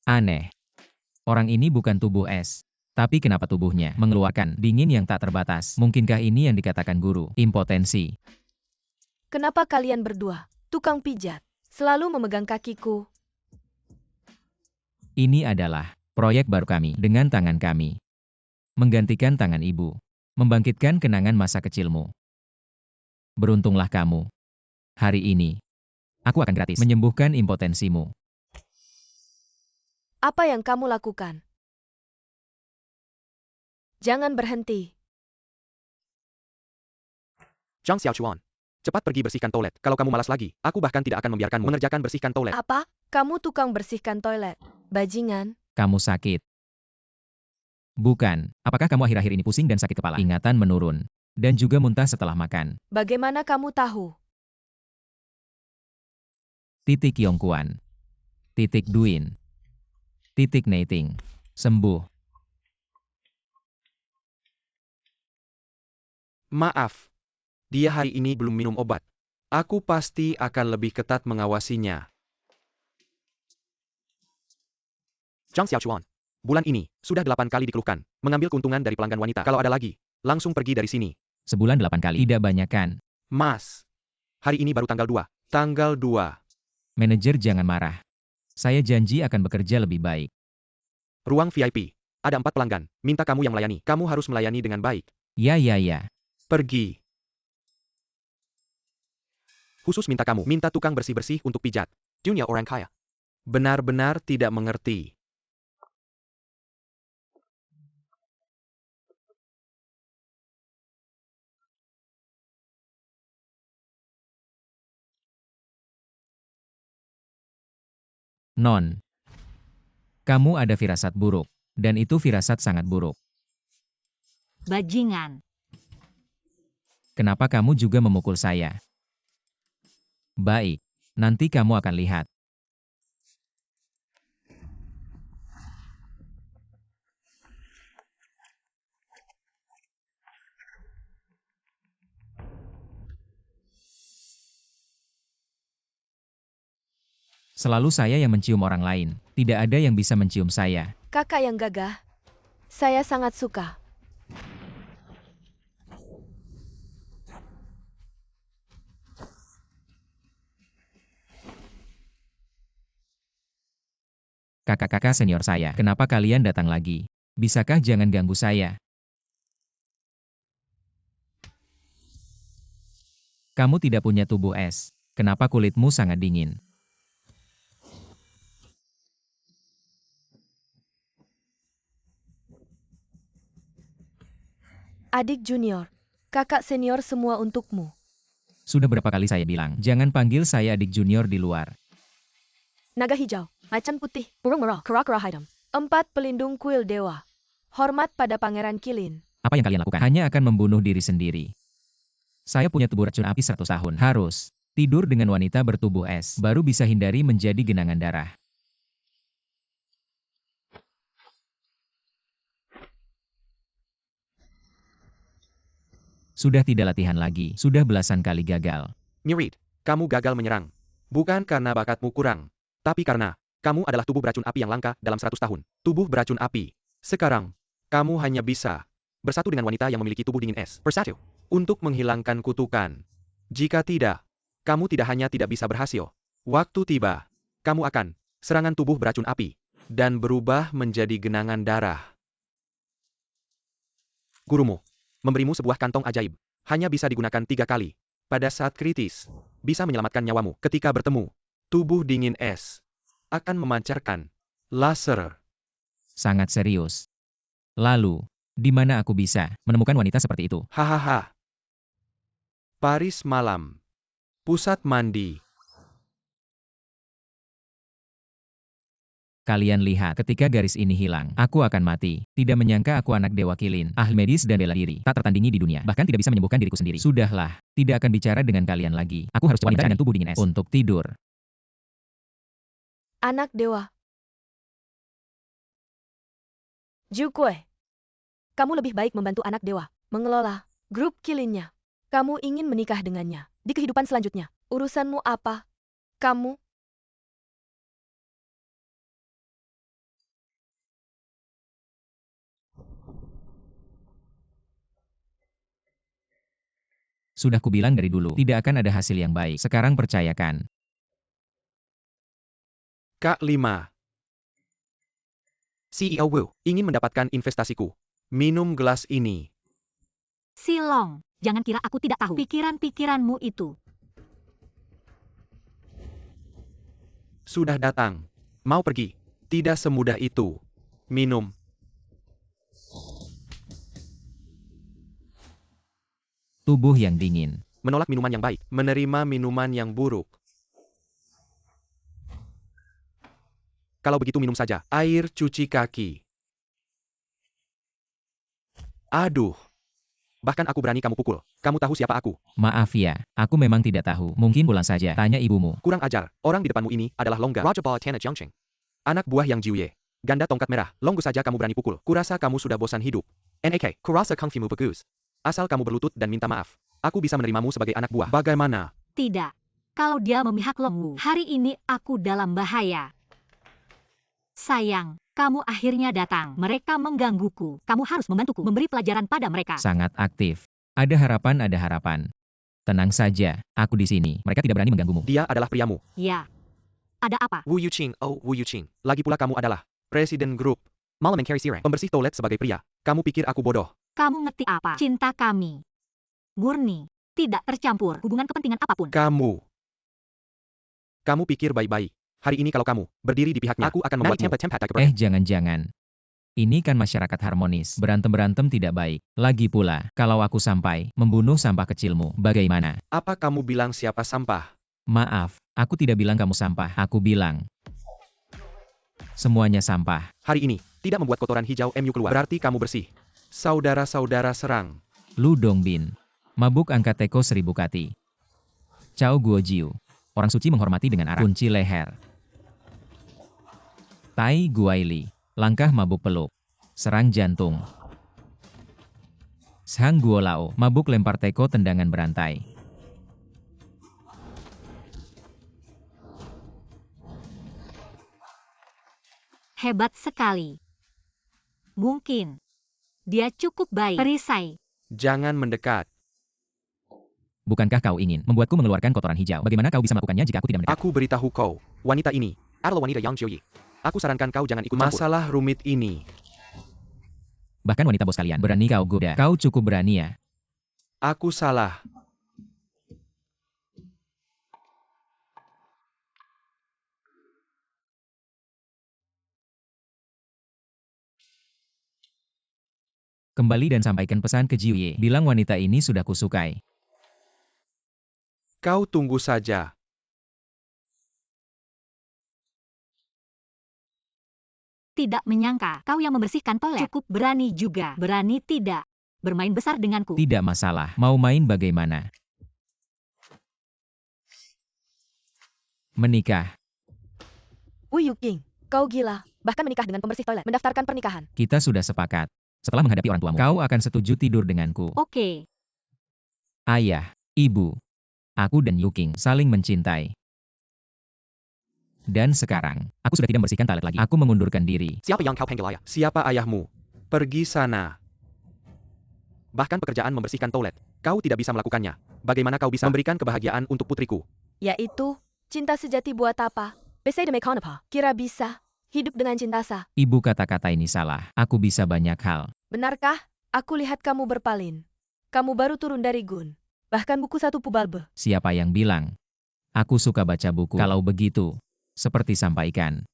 Aneh. Orang ini bukan tubuh es. Tapi kenapa tubuhnya mengeluarkan dingin yang tak terbatas? Mungkinkah ini yang dikatakan guru impotensi? Kenapa kalian berdua, tukang pijat, selalu memegang kakiku? Ini adalah proyek baru kami dengan tangan kami. Menggantikan tangan ibu. Membangkitkan kenangan masa kecilmu. Beruntunglah kamu. Hari ini, aku akan gratis menyembuhkan impotensimu. Apa yang kamu lakukan? Jangan berhenti. Zhang Xiaochuan. Cepat pergi bersihkan toilet. Kalau kamu malas lagi, aku bahkan tidak akan membiarkanmu mengerjakan bersihkan toilet. Apa? Kamu tukang bersihkan toilet. Bajingan. Kamu sakit. Bukan. Apakah kamu akhir-akhir ini pusing dan sakit kepala? Ingatan menurun. Dan juga muntah setelah makan. Bagaimana kamu tahu? Titik Yongkuan. Titik Duin. Titik Neiting. Sembuh. Maaf. Dia hari ini belum minum obat. Aku pasti akan lebih ketat mengawasinya. Zhang Xiaochuan. Bulan ini, sudah 8 kali dikeluhkan. Mengambil keuntungan dari pelanggan wanita. Kalau ada lagi, langsung pergi dari sini. Sebulan 8 kali. Tidak banyak kan? Mas. Hari ini baru tanggal 2. Tanggal 2. Manajer jangan marah. Saya janji akan bekerja lebih baik. Ruang VIP. Ada 4 pelanggan. Minta kamu yang melayani. Kamu harus melayani dengan baik. Ya. Pergi. Khusus minta kamu, minta tukang bersih-bersih untuk pijat. Dunia orang kaya. Benar-benar tidak mengerti. Non. Kamu ada firasat buruk. Dan itu firasat sangat buruk. Bajingan. Kenapa kamu juga memukul saya? Baik. Nanti kamu akan lihat. Selalu saya yang mencium orang lain. Tidak ada yang bisa mencium saya. Kakak yang gagah. Saya sangat suka. Kakak-kakak senior saya, kenapa kalian datang lagi? Bisakah jangan ganggu saya? Kamu tidak punya tubuh es. Kenapa kulitmu sangat dingin? Adik junior. Kakak senior semua untukmu. Sudah berapa kali saya bilang, jangan panggil saya adik junior di luar. Naga hijau, macan putih, burung merah, kera-kera hitam. 4 pelindung kuil dewa. Hormat pada Pangeran Kilin. Apa yang kalian lakukan? Hanya akan membunuh diri sendiri. Saya punya tubuh racun api 100 tahun. Harus tidur dengan wanita bertubuh es. Baru bisa hindari menjadi genangan darah. Sudah tidak latihan lagi. Sudah belasan kali gagal. Murid, kamu gagal menyerang. Bukan karena bakatmu kurang. Tapi karena, kamu adalah tubuh beracun api yang langka dalam 100 tahun. Tubuh beracun api. Sekarang, kamu hanya bisa bersatu dengan wanita yang memiliki tubuh dingin es. Bersatu. Untuk menghilangkan kutukan. Jika tidak, kamu tidak hanya tidak bisa berhasil. Waktu tiba, kamu akan serangan tubuh beracun api. Dan berubah menjadi genangan darah. Gurumu memberimu sebuah kantong ajaib. Hanya bisa digunakan 3 kali. Pada saat kritis, bisa menyelamatkan nyawamu. Ketika bertemu, tubuh dingin es akan memancarkan laser. Sangat serius. Lalu, di mana aku bisa menemukan wanita seperti itu? Hahaha. Paris malam. Pusat mandi. Kalian lihat, ketika garis ini hilang, aku akan mati. Tidak menyangka aku anak Dewa Kilin, ahli medis dan bela diri, tak tertandingi di dunia. Bahkan tidak bisa menyembuhkan diriku sendiri. Sudahlah, tidak akan bicara dengan kalian lagi. Aku harus wanita dengan tubuh dingin es untuk tidur. Anak dewa. Jukue. Kamu lebih baik membantu anak dewa mengelola grup Kilinnya. Kamu ingin menikah dengannya di kehidupan selanjutnya. Urusanmu apa? Kamu Sudah kubilang dari dulu, tidak akan ada hasil yang baik. Sekarang percayakan. Kak 5. CEO Wu ingin mendapatkan investasiku. Minum gelas ini. Silong, jangan kira aku tidak tahu pikiran-pikiranmu itu. Sudah datang. Mau pergi. Tidak semudah itu. Minum. Tubuh yang dingin. Menolak minuman yang baik. Menerima minuman yang buruk. Kalau begitu minum saja. Air cuci kaki. Aduh. Bahkan aku berani kamu pukul. Kamu tahu siapa aku? Maaf ya, aku memang tidak tahu. Mungkin pulang saja. Tanya ibumu. Kurang ajar. Orang di depanmu ini adalah Longga. Raja Bawah Tanah Jiangqing. Anak buah yang Jiuye. Ganda tongkat merah. Longgu saja kamu berani pukul. Kurasa kamu sudah bosan hidup. NAK. Kurasa kung fimu bagus. Asal kamu berlutut dan minta maaf. Aku bisa menerimamu sebagai anak buah. Bagaimana? Tidak. Kalau dia memihak Longwu, hari ini aku dalam bahaya. Sayang, kamu akhirnya datang. Mereka menggangguku. Kamu harus membantuku memberi pelajaran pada mereka. Sangat aktif. Ada harapan, ada harapan. Tenang saja, aku di sini. Mereka tidak berani mengganggumu. Dia adalah priamu. Ya. Ada apa? Wu Yuqing. Oh, Wu Yuqing. Lagi pula kamu adalah Presiden Grup. Malam Carry Sireng. Pembersih toilet sebagai pria. Kamu pikir aku bodoh? Kamu ngerti apa? Cinta kami murni, tidak tercampur hubungan kepentingan apapun. Kamu pikir baik-baik. Hari ini kalau kamu berdiri di pihaknya, aku akan membuatmu. Jangan-jangan. Ini kan masyarakat harmonis. Berantem-berantem tidak baik. Lagi pula, kalau aku sampai membunuh sampah kecilmu, bagaimana? Apa kamu bilang siapa sampah? Maaf, aku tidak bilang kamu sampah. Aku bilang semuanya sampah. Hari ini, tidak membuat kotoran hijau MU keluar. Berarti kamu bersih. Saudara-saudara serang. Lu Dongbin. Mabuk angkat teko 1000 kati. Cao Guojiu. Orang suci menghormati dengan arak. Kunci leher. Tai Guaili. Langkah mabuk peluk. Serang jantung. Shang Guolao. Mabuk lempar teko tendangan berantai. Hebat sekali. Mungkin dia cukup baik. Perisai. Jangan mendekat. Bukankah kau ingin membuatku mengeluarkan kotoran hijau? Bagaimana kau bisa melakukannya jika aku tidak mendekat? Aku beritahu kau, wanita ini adalah wanita Yang Jiuyi. Aku sarankan kau jangan ikut campur masalah rumit ini. Bahkan wanita bos kalian berani kau goda. Kau cukup berani ya. Aku salah. Kembali dan sampaikan pesan ke Jiuye. Bilang wanita ini sudah kusukai. Kau tunggu saja. Tidak menyangka kau yang membersihkan toilet. Cukup berani juga. Berani tidak bermain besar denganku. Tidak masalah. Mau main bagaimana? Menikah. Wu Yuqing, kau gila. Bahkan menikah dengan pembersih toilet. Mendaftarkan pernikahan. Kita sudah sepakat. Setelah menghadapi orang tuamu, kau akan setuju tidur denganku. Oke. Ayah, ibu, aku dan Yuqing saling mencintai. Dan sekarang, aku sudah tidak membersihkan toilet lagi. Aku mengundurkan diri. Siapa yang kau panggil ayah? Siapa ayahmu? Pergi sana. Bahkan pekerjaan membersihkan toilet, kau tidak bisa melakukannya. Bagaimana kau bisa memberikan kebahagiaan untuk putriku? Yaitu, cinta sejati buat apa? Bisa demi apa? Kira bisa hidup dengan cinta sah. Ibu kata-kata ini salah. Aku bisa banyak hal. Benarkah? Aku lihat kamu berpaling. Kamu baru turun dari gun. Bahkan buku 1 pubalbe. Siapa yang bilang? Aku suka baca buku. Kalau begitu, seperti sampaikan.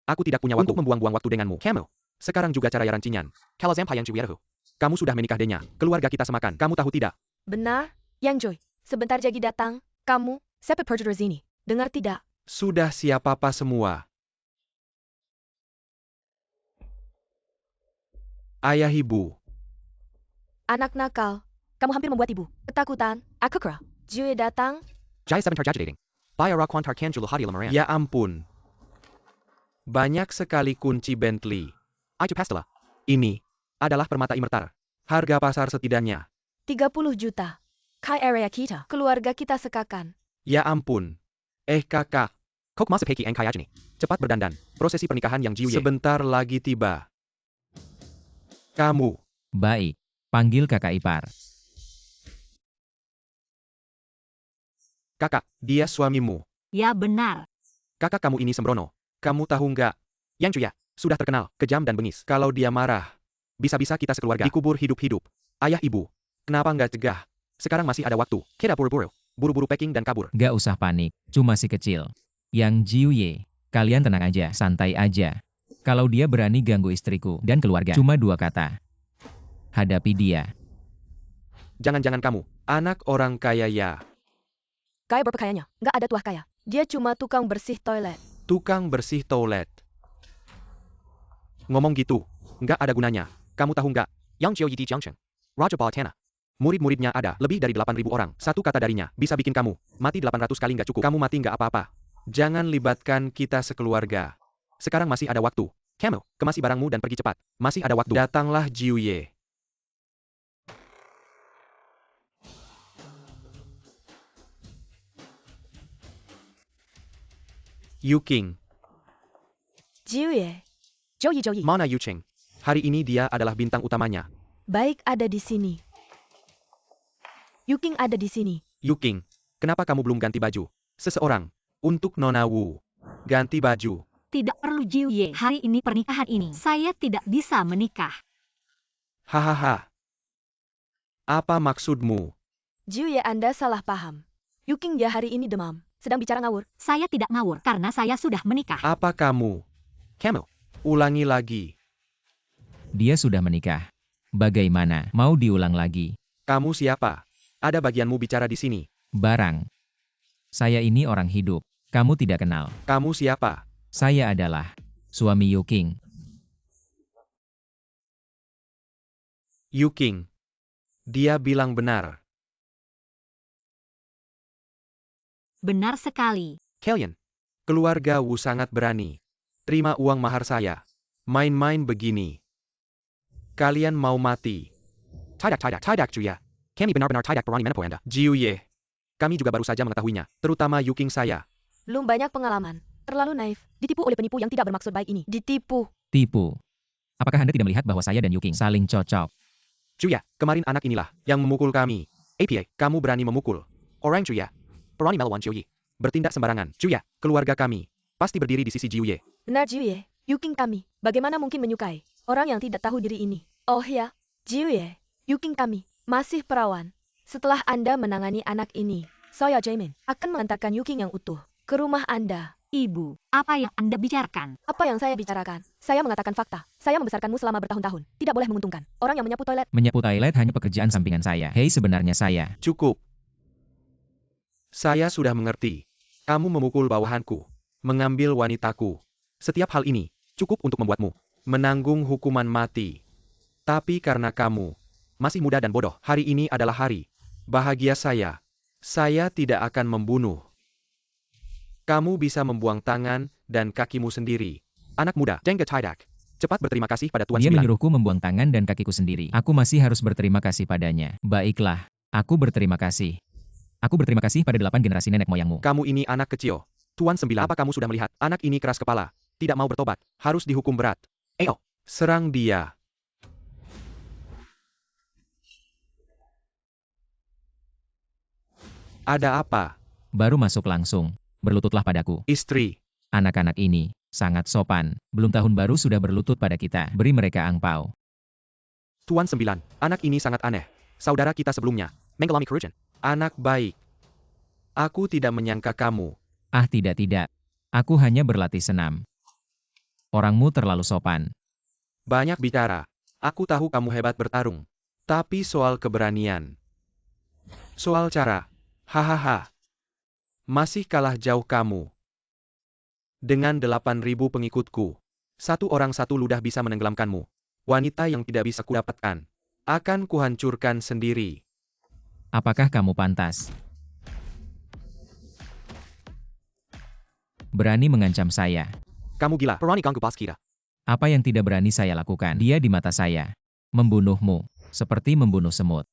Aku tidak punya waktu untuk membuang-buang waktu denganmu. Kamu. Sekarang juga cara rancingan. Kalau Zampai yang Ciwirahu. Kamu sudah menikah dengannya. Keluarga kita semakan. Kamu tahu tidak? Benar, Yang Joy. Sebentar lagi datang. Kamu, siapa perjudian ini? Dengar tidak? Sudah siap apa semua? Ayah ibu. Anak nakal. Kamu hampir membuat ibu ketakutan. Aku kera. Jue datang. Jai 7 tarjadating. Bayar Rakwan Tarkan Julu Hadi Lamaran. Ya ampun. Banyak sekali kunci Bentley. Itu pastilah. Ini adalah permata imertar. Harga pasar setidaknya 30 juta. Kai area kita. Keluarga kita sekakan. Ya ampun. Kakak. Kok masih Heki Eng Kayajni? Cepat berdandan. Prosesi pernikahan yang Jiuye sebentar lagi tiba. Kamu. Baik, panggil kakak ipar. Kakak, dia suamimu. Ya benar. Kakak kamu ini sembrono. Kamu tahu nggak? Yang Cuya, sudah terkenal, kejam dan bengis. Kalau dia marah, bisa-bisa kita sekeluarga dikubur hidup-hidup. Ayah ibu, kenapa nggak cegah? Sekarang masih ada waktu. Kita buru-buru. Buru-buru packing dan kabur. Gak usah panik, cuma si kecil. Yang Jiuye, kalian tenang aja, santai aja. Kalau dia berani ganggu istriku dan keluarga, cuma 2 kata. Hadapi dia. Jangan-jangan kamu, anak orang kaya ya. Kaya berpakaiannya, nggak ada tuah kaya. Dia cuma tukang bersih toilet. Tukang bersih toilet. Ngomong gitu, nggak ada gunanya. Kamu tahu nggak? Yang Jiu Yi Di Jiangcheng. Raja Balatana. Murid-muridnya ada lebih dari 8.000 orang. Satu kata darinya bisa bikin kamu mati 800 kali nggak cukup. Kamu mati nggak apa-apa. Jangan libatkan kita sekeluarga. Sekarang masih ada waktu. Kamu, kemasi barangmu dan pergi cepat. Masih ada waktu. Datanglah Jiu Ye. Yu King. Jiuye. Joyi. Mana Yu Cheng? Hari ini dia adalah bintang utamanya. Baik ada di sini. Yuking ada di sini. Yu King, kenapa kamu belum ganti baju? Seseorang. Untuk Nona Wu. Ganti baju. Tidak perlu Jiuye. Hari ini pernikahan ini. Saya tidak bisa menikah. Hahaha. Apa maksudmu? Jiuye, Anda salah paham. Yuking dia hari ini demam. Sedang bicara ngawur. Saya tidak ngawur karena saya sudah menikah. Apa kamu? Kamu. Ulangi lagi. Dia sudah menikah. Bagaimana? Mau diulang lagi? Kamu siapa? Ada bagianmu bicara di sini. Barang. Saya ini orang hidup. Kamu tidak kenal. Kamu siapa? Saya adalah suami Yu King. Yu King. Dia bilang benar. Benar sekali. Kalian. Keluarga Wu sangat berani. Terima uang mahar saya. Main-main begini. Kalian mau mati. Tidak Juya. Kami benar-benar tidak berani menipu Anda. Jiu Ye. Kami juga baru saja mengetahuinya. Terutama Yu King saya. Belum banyak pengalaman. Terlalu naif. Ditipu oleh penipu yang tidak bermaksud baik ini. Ditipu. Tipu. Apakah Anda tidak melihat bahwa saya dan Yu King saling cocok? Juya, kemarin anak inilah yang memukul kami. APA, kamu berani memukul. Orang Juya. Berani melawan Jiu Ye. Bertindak sembarangan. Juya, keluarga kami. Pasti berdiri di sisi Jiu Ye. Benar Jiuye. Yuking kami. Bagaimana mungkin menyukai orang yang tidak tahu diri ini? Oh ya, Jiuye. Yuking kami. Masih perawan. Setelah Anda menangani anak ini, saya Jamin akan mengantarkan Yuking yang utuh ke rumah Anda. Ibu, apa yang Anda bicarakan? Apa yang saya bicarakan? Saya mengatakan fakta. Saya membesarkanmu selama bertahun-tahun. Tidak boleh menguntungkan. Orang yang menyapu toilet. Menyapu toilet hanya pekerjaan sampingan saya. Hei, sebenarnya saya. Cukup. Saya sudah mengerti. Kamu memukul bawahanku. Mengambil wanitaku. Setiap hal ini cukup untuk membuatmu menanggung hukuman mati. Tapi karena kamu masih muda dan bodoh, hari ini adalah hari bahagia saya. Saya tidak akan membunuh. Kamu bisa membuang tangan dan kakimu sendiri. Anak muda, Dengge Tidak. Cepat berterima kasih pada Tuan Dia Sembilan. menyuruhku membuang tangan dan kakiku sendiri. Aku masih harus berterima kasih padanya. Baiklah, aku berterima kasih. Aku berterima kasih pada 8 generasi nenek moyangmu. Kamu ini anak kecil. Tuan Sembilan, apa kamu sudah melihat? Anak ini keras kepala. Tidak mau bertobat. Harus dihukum berat. Ayo, serang dia. Ada apa? Baru masuk langsung. Berlututlah padaku. Istri. Anak-anak ini sangat sopan. Belum tahun baru sudah berlutut pada kita. Beri mereka angpau. Tuan Sembilan, anak ini sangat aneh. Saudara kita sebelumnya, mengalami kerugian. Anak baik. Aku tidak menyangka kamu. Ah, tidak. Aku hanya berlatih senam. Orangmu terlalu sopan. Banyak bicara. Aku tahu kamu hebat bertarung. Tapi soal keberanian. Soal cara. Hahaha. Masih kalah jauh kamu. Dengan 8.000 pengikutku. Satu orang satu ludah bisa menenggelamkanmu. Wanita yang tidak bisa kudapatkan. Akan kuhancurkan sendiri. Apakah kamu pantas? Berani mengancam saya. Kamu gila. Perani ganggu bos kita. Apa yang tidak berani saya lakukan? Dia di mata saya. Membunuhmu. Seperti membunuh semut.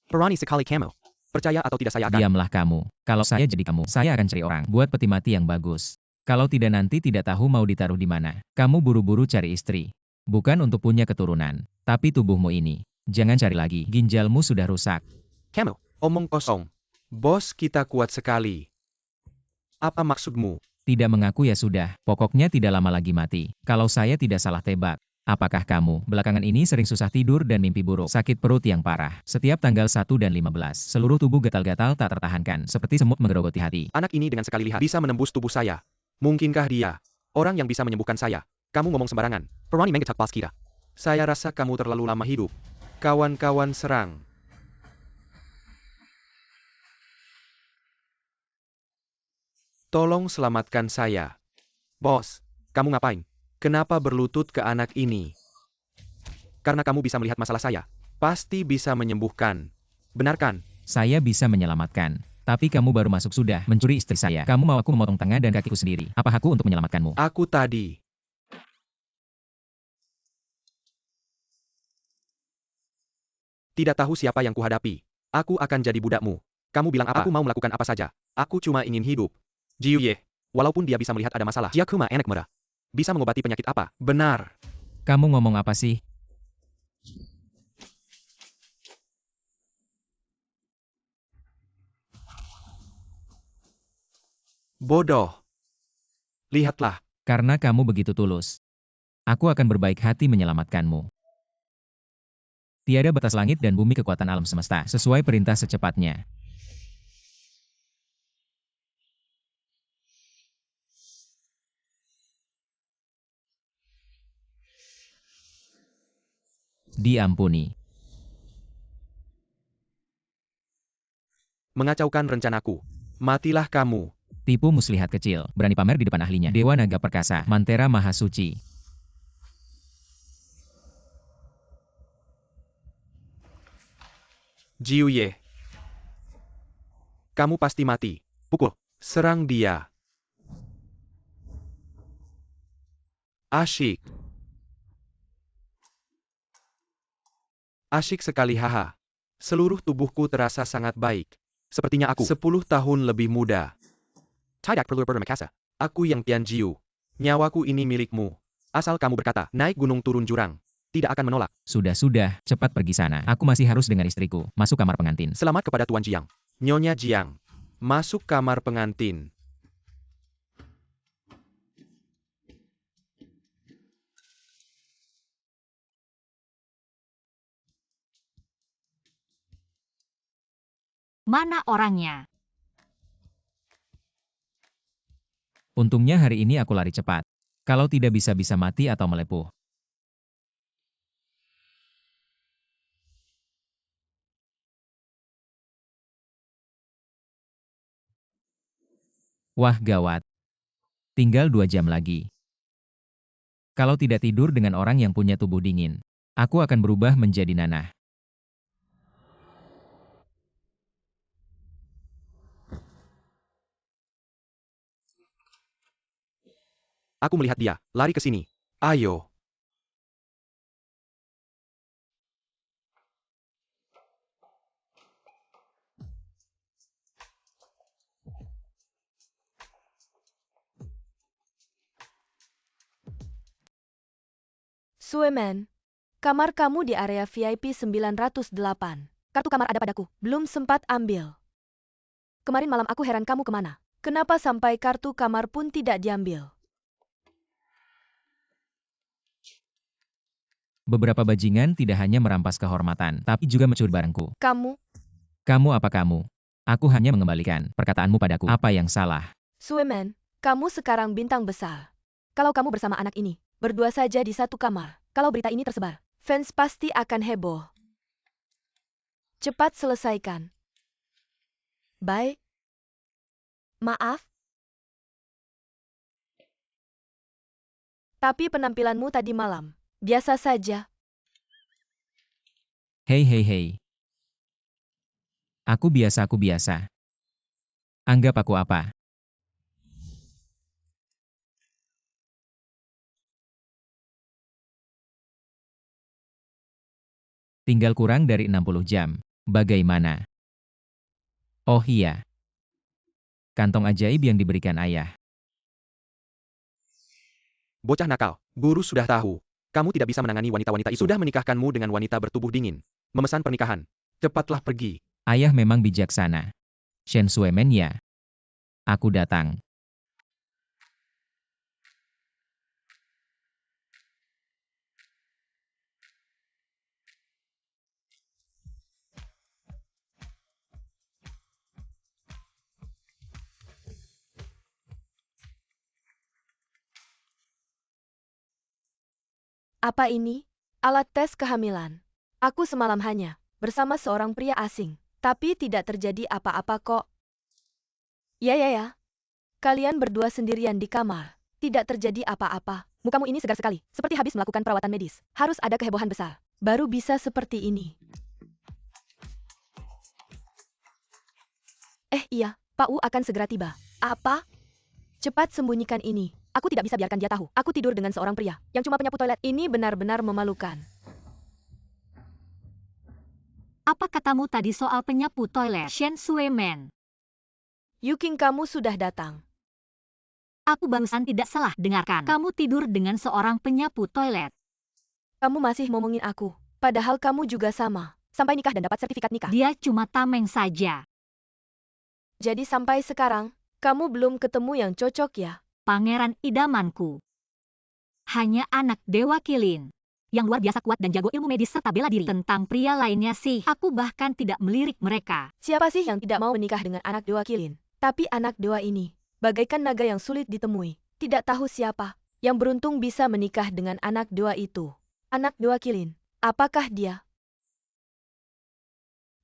Berani sekali kamu. Percaya atau tidak saya akan. Diamlah kamu. Kalau saya jadi kamu, saya akan cari orang buat peti mati yang bagus. Kalau tidak nanti tidak tahu mau ditaruh di mana. Kamu buru-buru cari istri. Bukan untuk punya keturunan. Tapi tubuhmu ini. Jangan cari lagi. Ginjalmu sudah rusak. Kamu, omong kosong. Bos kita kuat sekali. Apa maksudmu? Tidak mengaku ya sudah. Pokoknya tidak lama lagi mati. Kalau saya tidak salah tebak. Apakah kamu belakangan ini sering susah tidur dan mimpi buruk, sakit perut yang parah? Setiap tanggal 1 dan 15, seluruh tubuh gatal-gatal tak tertahankan, seperti semut menggerogoti hati. Anak ini dengan sekali lihat bisa menembus tubuh saya. Mungkinkah dia orang yang bisa menyembuhkan saya? Kamu ngomong sembarangan. Berani mengecat pas kita. Saya rasa kamu terlalu lama hidup. Kawan-kawan serang. Tolong selamatkan saya. Bos, kamu ngapain? Kenapa berlutut ke anak ini? Karena kamu bisa melihat masalah saya. Pasti bisa menyembuhkan. Benarkan? Saya bisa menyelamatkan. Tapi kamu baru masuk sudah mencuri istri saya. Kamu mau aku memotong tangan dan kakiku sendiri. Apa hakku untuk menyelamatkanmu? Aku tadi. Tidak tahu siapa yang kuhadapi. Aku akan jadi budakmu. Kamu bilang apa? Aku mau melakukan apa saja. Aku cuma ingin hidup. Jiu Ye. Walaupun dia bisa melihat ada masalah. Dia kuma enak merah. Bisa mengobati penyakit apa? Benar. Kamu ngomong apa sih? Bodoh. Lihatlah. Karena kamu begitu tulus. Aku akan berbaik hati menyelamatkanmu. Tiada batas langit dan bumi kekuatan alam semesta, sesuai perintah secepatnya. Diampuni. Mengacaukan rencanaku. Matilah kamu. Tipu muslihat kecil, berani pamer di depan ahlinya. Dewa Naga Perkasa, Mantera Mahasuci. Jiu Ye. Kamu pasti mati. Pukul. Serang dia. Asyik. Asyik sekali haha. Seluruh tubuhku terasa sangat baik. Sepertinya aku 10 tahun lebih muda. Tidak perlu bermakasa. Aku yang Tian Jiu. Nyawaku ini milikmu. Asal kamu berkata, naik gunung turun jurang. Tidak akan menolak. Sudah, cepat pergi sana. Aku masih harus dengan istriku. Masuk kamar pengantin. Selamat kepada Tuan Jiang. Nyonya Jiang. Masuk kamar pengantin. Mana orangnya? Untungnya hari ini aku lari cepat. Kalau tidak bisa mati atau melepuh. Wah gawat. Tinggal 2 jam lagi. Kalau tidak tidur dengan orang yang punya tubuh dingin, aku akan berubah menjadi nanah. Aku melihat dia. Lari ke sini. Ayo. Sueman, kamar kamu di area VIP 908. Kartu kamar ada padaku, belum sempat ambil. Kemarin malam aku heran kamu kemana. Kenapa sampai kartu kamar pun tidak diambil? Beberapa bajingan tidak hanya merampas kehormatan, tapi juga mencuri barangku. Kamu, Apa kamu? Aku hanya mengembalikan perkataanmu padaku. Apa yang salah? Sueman, kamu sekarang bintang besar. Kalau kamu bersama anak ini, berdua saja di satu kamar, kalau berita ini tersebar, fans pasti akan heboh. Cepat selesaikan. Baik. Maaf. Tapi penampilanmu tadi malam, biasa saja. Hei. Aku biasa. Anggap aku apa? Tinggal kurang dari 60 jam. Bagaimana? Oh iya. Kantong ajaib yang diberikan ayah. Bocah nakal, guru sudah tahu. Kamu tidak bisa menangani wanita-wanita itu. Sudah menikahkanmu dengan wanita bertubuh dingin. Memesan pernikahan. Cepatlah pergi. Ayah memang bijaksana. Shen Suemen ya. Aku datang. Apa ini? Alat tes kehamilan. Aku semalam hanya bersama seorang pria asing, tapi tidak terjadi apa-apa kok. Ya. Kalian berdua sendirian di kamar. Tidak terjadi apa-apa. Mukamu ini segar sekali, seperti habis melakukan perawatan medis. Harus ada kehebohan besar. Baru bisa seperti ini. Iya, Pak Wu akan segera tiba. Apa? Cepat sembunyikan ini. Aku tidak bisa biarkan dia tahu. Aku tidur dengan seorang pria yang cuma penyapu toilet. Ini benar-benar memalukan. Apa katamu tadi soal penyapu toilet, Shen Suemen? Yuking, kamu sudah datang. Aku barusan tidak salah dengarkan. Kamu tidur dengan seorang penyapu toilet. Kamu masih ngomongin aku. Padahal kamu juga sama. Sampai nikah dan dapat sertifikat nikah. Dia cuma tameng saja. Jadi sampai sekarang, kamu belum ketemu yang cocok ya? Pangeran idamanku. Hanya anak Dewa Kilin. Yang luar biasa kuat dan jago ilmu medis serta bela diri. Tentang pria lainnya sih, aku bahkan tidak melirik mereka. Siapa sih yang tidak mau menikah dengan anak Dewa Kilin? Tapi anak Dewa ini, bagaikan naga yang sulit ditemui. Tidak tahu siapa yang beruntung bisa menikah dengan anak Dewa itu. Anak Dewa Kilin, apakah dia?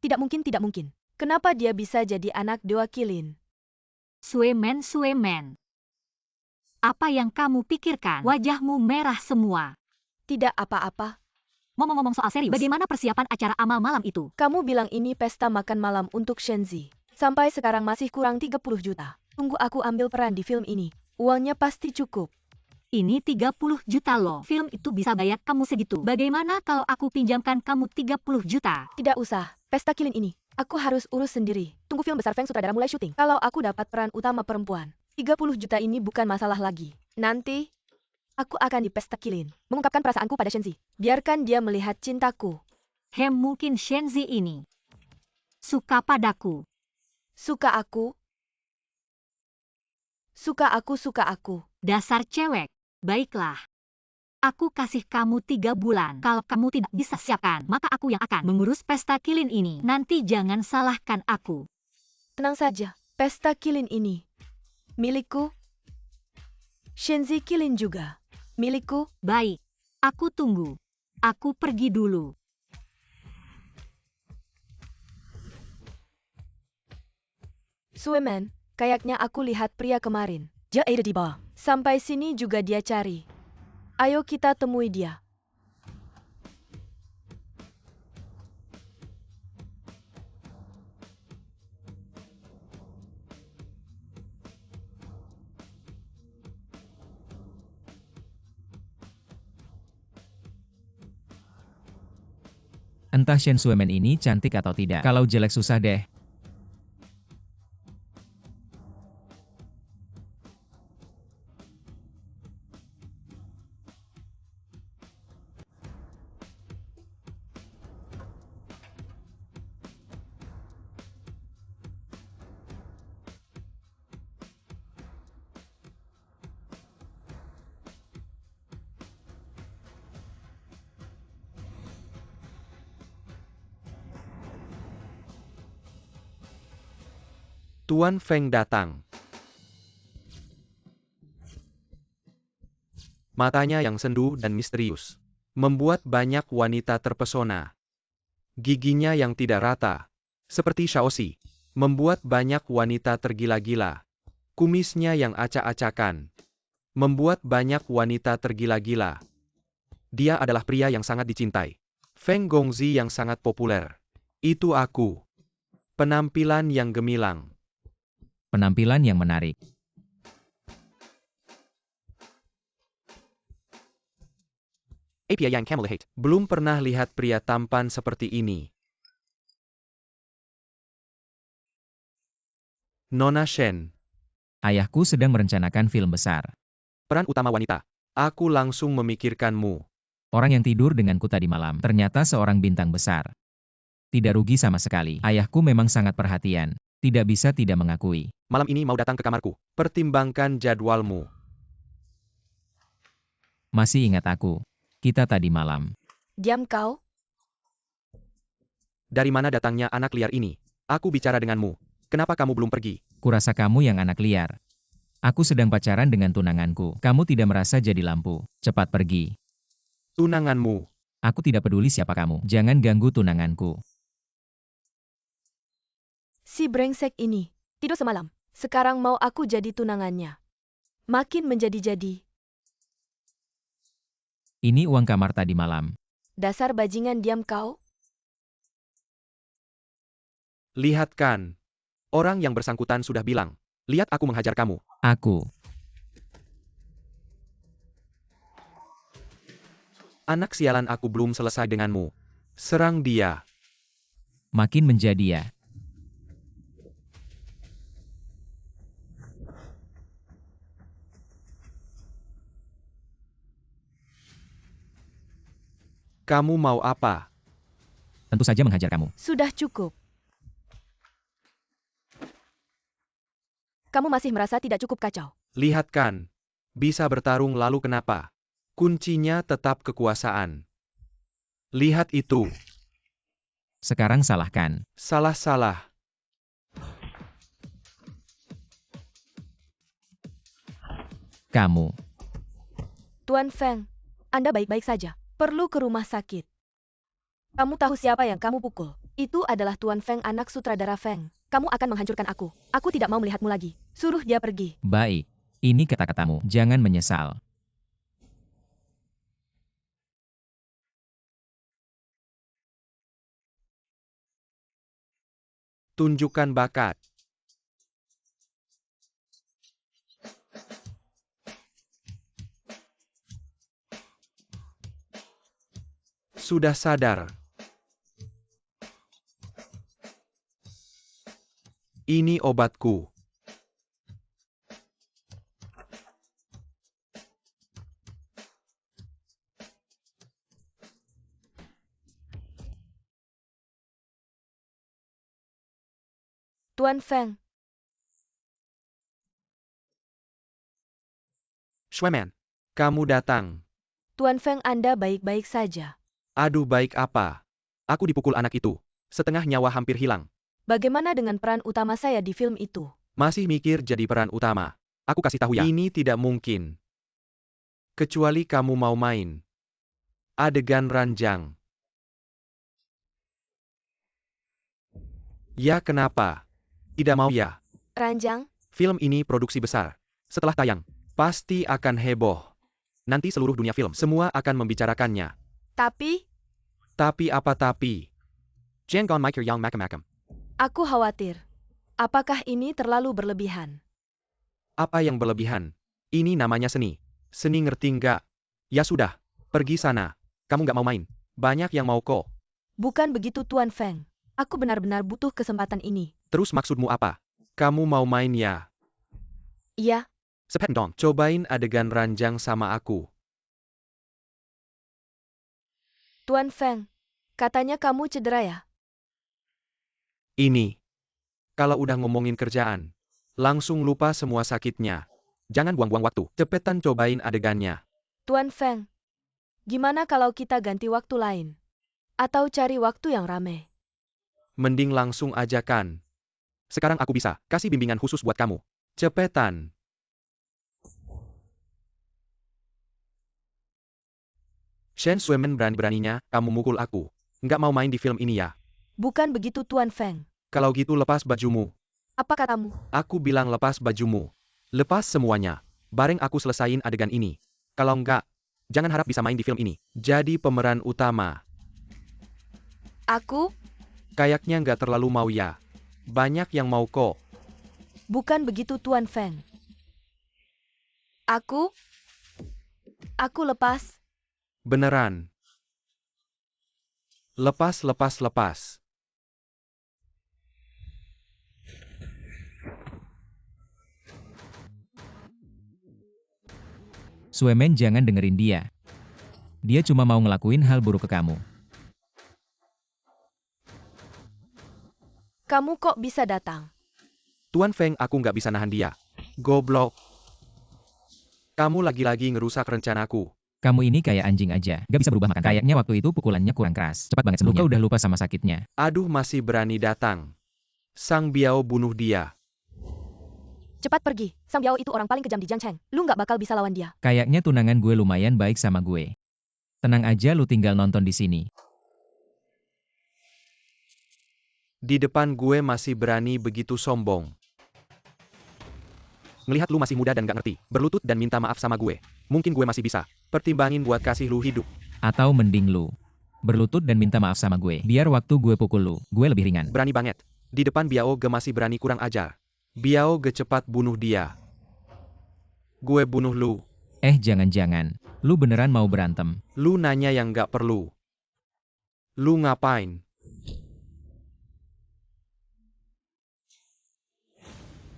Tidak mungkin, tidak mungkin. Kenapa dia bisa jadi anak Dewa Kilin? Suemen. Apa yang kamu pikirkan? Wajahmu merah semua. Tidak apa-apa. Ngomong-ngomong soal serius, bagaimana persiapan acara amal malam itu? Kamu bilang ini pesta makan malam untuk Shenzi. Sampai sekarang masih kurang 30 juta. Tunggu aku ambil peran di film ini. Uangnya pasti cukup. Ini 30 juta loh. Film itu bisa bayar kamu segitu. Bagaimana kalau aku pinjamkan kamu 30 juta? Tidak usah. Pesta Kilin ini, aku harus urus sendiri. Tunggu film besar Feng sutradara mulai syuting. Kalau aku dapat peran utama perempuan, 30 juta ini bukan masalah lagi. Nanti, aku akan di pesta Kilin, mengungkapkan perasaanku pada Shenzi. Biarkan dia melihat cintaku. Mungkin Shenzi ini suka padaku. Suka aku? Suka aku. Dasar cewek. Baiklah. Aku kasih kamu 3 bulan. Kalau kamu tidak bisa siapkan, maka aku yang akan mengurus pesta Kilin ini. Nanti jangan salahkan aku. Tenang saja, pesta Kilin ini milikku. Shenzi Kilin juga milikku. Baik. Aku tunggu. Aku pergi dulu. Suemen, kayaknya aku lihat pria kemarin. Dia ada di bawah. Sampai sini juga dia cari. Ayo kita temui dia. Entah Shen Suemen ini cantik atau tidak. Kalau jelek susah deh. Tuan Feng datang. Matanya yang sendu dan misterius membuat banyak wanita terpesona. Giginya yang tidak rata, seperti Shaoxi, membuat banyak wanita tergila-gila. Kumisnya yang acak-acakan membuat banyak wanita tergila-gila. Dia adalah pria yang sangat dicintai. Feng Gongzi yang sangat populer. Itu aku. Penampilan yang gemilang. Penampilan yang menarik. Apia yang Camel Hate. Belum pernah lihat pria tampan seperti ini. Nona Shen. Ayahku sedang merencanakan film besar. Peran utama wanita. Aku langsung memikirkanmu. Orang yang tidur denganku tadi malam ternyata seorang bintang besar. Tidak rugi sama sekali. Ayahku memang sangat perhatian. Tidak bisa tidak mengakui. Malam ini mau datang ke kamarku. Pertimbangkan jadwalmu. Masih ingat aku. Kita tadi malam. Diam kau. Dari mana datangnya anak liar ini? Aku bicara denganmu. Kenapa kamu belum pergi? Kurasa kamu yang anak liar. Aku sedang pacaran dengan tunanganku. Kamu tidak merasa jadi lampu. Cepat pergi. Tunanganmu. Aku tidak peduli siapa kamu. Jangan ganggu tunanganku. Si brengsek ini. Tidur semalam. Sekarang mau aku jadi tunangannya. Makin menjadi-jadi. Ini uang kamar tadi malam. Dasar bajingan, diam kau. Lihat kan. Orang yang bersangkutan sudah bilang. Lihat aku menghajar kamu. Aku. Anak sialan, aku belum selesai denganmu. Serang dia. Makin menjadi ya. Kamu mau apa? Tentu saja menghajar kamu. Sudah cukup. Kamu masih merasa tidak cukup kacau. Lihat kan. Bisa bertarung lalu kenapa? Kuncinya tetap kekuasaan. Lihat itu. Sekarang salahkan. Salah-salah. Kamu. Tuan Feng, Anda baik-baik saja. Perlu ke rumah sakit. Kamu tahu siapa yang kamu pukul? Itu adalah Tuan Feng, anak sutradara Feng. Kamu akan menghancurkan aku. Aku tidak mau melihatmu lagi. Suruh dia pergi. Baik. Ini kata-katamu. Jangan menyesal. Tunjukkan bakat. Sudah sadar. Ini obatku. Tuan Feng, Shueman, kamu datang. Tuan Feng, Anda baik-baik saja. Aduh, baik apa? Aku dipukul anak itu. Setengah nyawa hampir hilang. Bagaimana dengan peran utama saya di film itu? Masih mikir jadi peran utama. Aku kasih tahu ya. Ini tidak mungkin. Kecuali kamu mau main. Adegan ranjang. Ya, kenapa? Tidak mau ya? Ranjang? Film ini produksi besar. Setelah tayang, pasti akan heboh. Nanti seluruh dunia film semua akan membicarakannya. Tapi, Tapi apa tapi? Jangan mikir yang macam-macam. aku khawatir. Apakah ini terlalu berlebihan? Apa yang berlebihan? Ini namanya seni. Seni, ngerti nggak? Ya sudah, pergi sana. Kamu nggak mau main. Banyak yang mau kok. Bukan begitu, Tuan Feng. Aku benar-benar butuh kesempatan ini. Terus maksudmu apa? Kamu mau main ya? Iya, Sepet dong, cobain adegan ranjang sama aku. Tuan Feng. Katanya kamu cedera ya? Ini. Kalau udah ngomongin kerjaan, langsung lupa semua sakitnya. Jangan buang-buang waktu. Cepetan cobain adegannya. Tuan Feng. Gimana kalau kita ganti waktu lain? Atau cari waktu yang rame? Mending langsung aja kan. Sekarang aku bisa kasih bimbingan khusus buat kamu. Cepetan. Shen Shuemen, berani-beraninya kamu mukul aku. Nggak mau main di film ini ya? Bukan begitu, Tuan Feng. Kalau gitu lepas bajumu. Apa katamu? Aku bilang lepas bajumu. Lepas semuanya. Bareng aku selesain adegan ini. Kalau enggak, jangan harap bisa main di film ini. Jadi pemeran utama. Aku? Kayaknya nggak terlalu mau ya. Banyak yang mau kok. Bukan begitu, Tuan Feng. Aku lepas. Beneran. Lepas, lepas, lepas. Suemen, jangan dengerin dia. Dia cuma mau ngelakuin hal buruk ke kamu. Kamu kok bisa datang? Tuan Feng, aku nggak bisa nahan dia. Goblok. Kamu lagi-lagi ngerusak rencanaku. Kamu ini kayak anjing aja, gak bisa berubah makan. Kayaknya waktu itu pukulannya kurang keras. Cepat banget sembuhnya. Luka udah lupa sama sakitnya. Aduh, masih berani datang. Sang Biao bunuh dia. Cepat pergi, Sang Biao itu orang paling kejam di Jiangcheng. Lu nggak bakal bisa lawan dia. Kayaknya tunangan gue lumayan baik sama gue. Tenang aja, lu tinggal nonton di sini. Di depan gue masih berani begitu sombong. Ngelihat lu masih muda dan gak ngerti, berlutut dan minta maaf sama gue. Mungkin gue masih bisa pertimbangin buat kasih lu hidup. Atau mending lu berlutut dan minta maaf sama gue. Biar waktu gue pukul lu, gue lebih ringan. Berani banget. Di depan Biao Ge masih berani, kurang ajar. Biao Ge, cepat bunuh dia. Gue bunuh lu. Jangan-jangan, lu beneran mau berantem? Lu nanya yang gak perlu. Lu ngapain?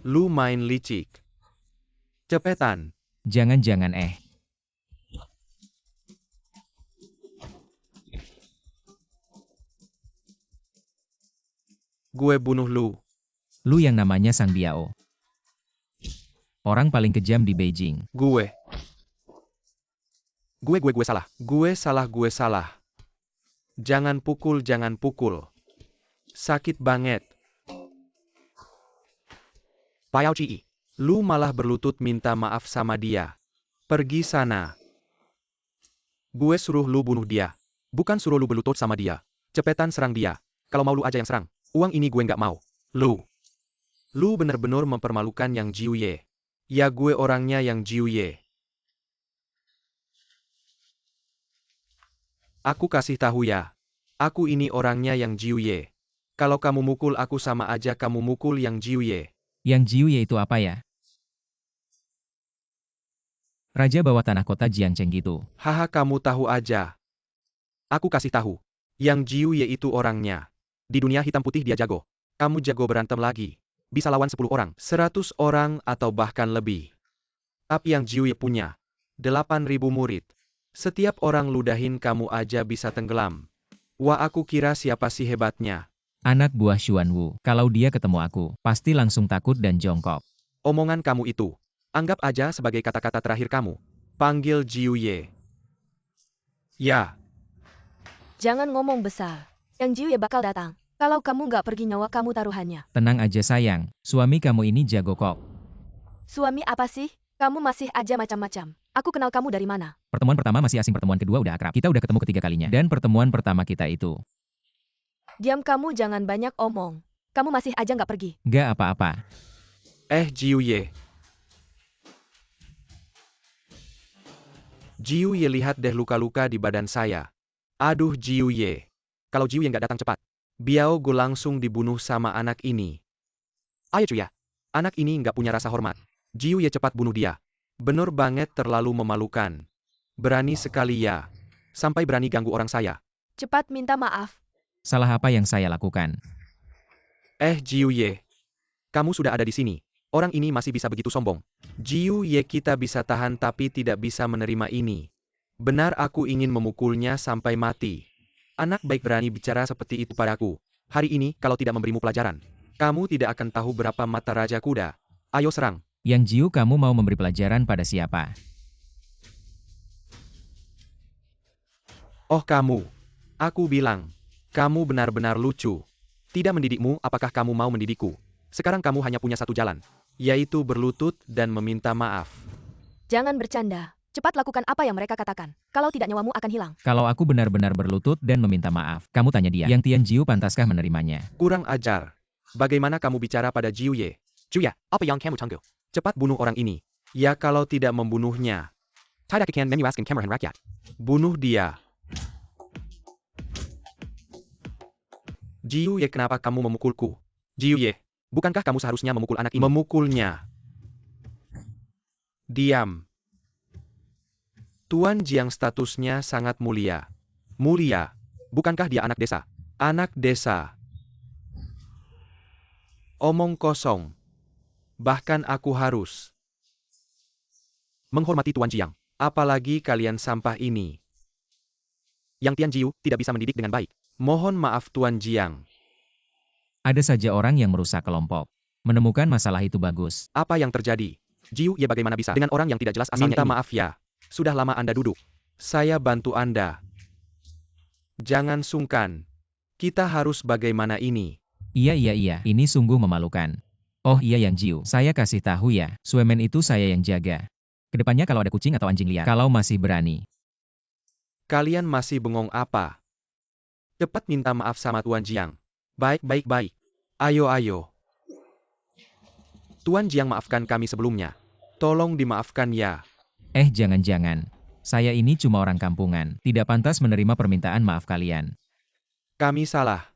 Lu main licik. Cepetan. Jangan-jangan Gue bunuh lu. lu yang namanya Sang Biao. Orang paling kejam di Beijing. Gue salah. Gue salah. Jangan pukul, jangan pukul. Sakit banget. Payao Chi, lu malah berlutut minta maaf sama dia. Pergi sana. Gue suruh lu bunuh dia. Bukan suruh lu berlutut sama dia. Cepetan serang dia. Kalau mau lu aja yang serang. Uang ini gue nggak mau. Lu bener-bener mempermalukan Yang Jiuye. Ya, gue orangnya Yang Jiuye. Aku kasih tahu ya. Aku ini orangnya Yang Jiuye. Kalau kamu mukul aku sama aja kamu mukul Yang Jiuye. Yang Jiuye itu apa ya? Raja bawah tanah kota Jiangcheng gitu. Haha, kamu tahu aja. Aku kasih tahu. Yang Jiuye itu orangnya. Di dunia hitam putih dia jago. Kamu jago berantem lagi. Bisa lawan 10 orang, 100 orang, atau bahkan lebih. Tapi Yang Jiuye punya 8.000 murid. Setiap orang ludahin kamu aja bisa tenggelam. Wah, aku kira siapa sih hebatnya. Anak buah Xuanwu. Kalau dia ketemu aku, pasti langsung takut dan jongkok. Omongan kamu itu, anggap aja sebagai kata-kata terakhir kamu. Panggil Jiuye. Ya. Jangan ngomong besar. Yang Jiuye bakal datang. Kalau kamu nggak pergi, nyawa kamu taruhannya. Tenang aja sayang, suami kamu ini jago kok. Suami apa sih? Kamu masih aja macam-macam. Aku kenal kamu dari mana? Pertemuan pertama masih asing, pertemuan kedua udah akrab. Kita udah ketemu ketiga kalinya. Dan pertemuan pertama kita itu. Diam kamu, jangan banyak omong. Kamu masih aja nggak pergi. Gak apa-apa. Jiuye. Jiuye, lihat deh luka-luka di badan saya. Aduh Jiuye. Kalau Jiuye nggak datang cepat, Biao Ge langsung dibunuh sama anak ini. Ayo cuy ya. Anak ini nggak punya rasa hormat. Jiuye, cepat bunuh dia. Bener banget, terlalu memalukan. Berani sekali ya. Sampai berani ganggu orang saya. Cepat minta maaf. Salah apa yang saya lakukan? Jiuye. Kamu sudah ada di sini. Orang ini masih bisa begitu sombong. Jiuye, kita bisa tahan tapi tidak bisa menerima ini. Benar, aku ingin memukulnya sampai mati. Anak baik berani bicara seperti itu padaku. Hari ini, kalau tidak memberimu pelajaran, kamu tidak akan tahu berapa mata Raja Kuda. Ayo serang. Yang Jiu, kamu mau memberi pelajaran pada siapa? Oh kamu. Aku bilang. Kamu benar-benar lucu. Tidak mendidikmu, apakah kamu mau mendidikku? Sekarang kamu hanya punya satu jalan. Yaitu berlutut dan meminta maaf. Jangan bercanda. Cepat lakukan apa yang mereka katakan. Kalau tidak, nyawamu akan hilang. Kalau aku benar-benar berlutut dan meminta maaf, kamu tanya dia. Yang Tian Jiu pantaskah menerimanya? Kurang ajar. Bagaimana kamu bicara pada Jiuye? Jiuye, apa yang kamu tunggu? Cepat bunuh orang ini. Ya, kalau tidak membunuhnya. Tidak akan menyuaskan kemarahan rakyat. Bunuh dia. Jiuye, kenapa kamu memukulku? Jiuye, bukankah kamu seharusnya memukul anak ini? Memukulnya. Diam. Tuan Jiang statusnya sangat mulia. Mulia. Bukankah dia anak desa? Anak desa. Omong kosong. Bahkan aku harus menghormati Tuan Jiang. Apalagi kalian sampah ini. Yang Tian Jiu tidak bisa mendidik dengan baik. Mohon maaf Tuan Jiang. Ada saja orang yang merusak kelompok. Menemukan masalah itu bagus. Apa yang terjadi? Jiu Ye bagaimana bisa dengan orang yang tidak jelas asalnya Minta ini? Maaf ya. Sudah lama Anda duduk. Saya bantu Anda. Jangan sungkan. Kita harus bagaimana ini? Iya, ini sungguh memalukan. Oh iya Yang Jiu, saya kasih tahu ya, Suemen itu saya yang jaga. Kedepannya kalau ada kucing atau anjing liar, kalau masih berani. Kalian masih bengong apa? Cepat minta maaf sama Tuan Jiang. Baik. Ayo. Tuan Jiang maafkan kami sebelumnya. Tolong dimaafkan ya. Jangan. Saya ini cuma orang kampungan, tidak pantas menerima permintaan maaf kalian. Kami salah.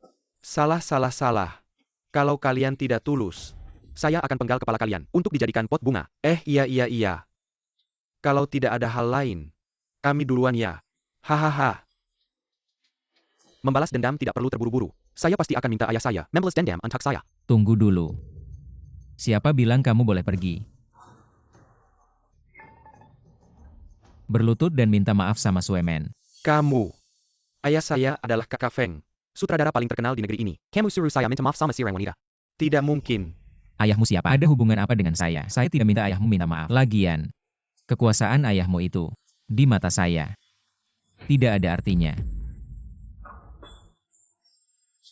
Salah. Kalau kalian tidak tulus, saya akan penggal kepala kalian untuk dijadikan pot bunga. Iya. Kalau tidak ada hal lain, kami duluan ya. Hahaha. Membalas dendam tidak perlu terburu-buru. Saya pasti akan minta ayah saya membalas dendam untuk saya. Tunggu dulu. Siapa bilang kamu boleh pergi? Berlutut dan minta maaf sama Suemen. Kamu. Ayah saya adalah Kakak Feng, sutradara paling terkenal di negeri ini. Kamu suruh saya minta maaf sama si wanita. Tidak mungkin. Ayahmu siapa? Ada hubungan apa dengan saya? Saya tidak minta ayahmu minta maaf. Lagian, kekuasaan ayahmu itu, di mata saya, tidak ada artinya.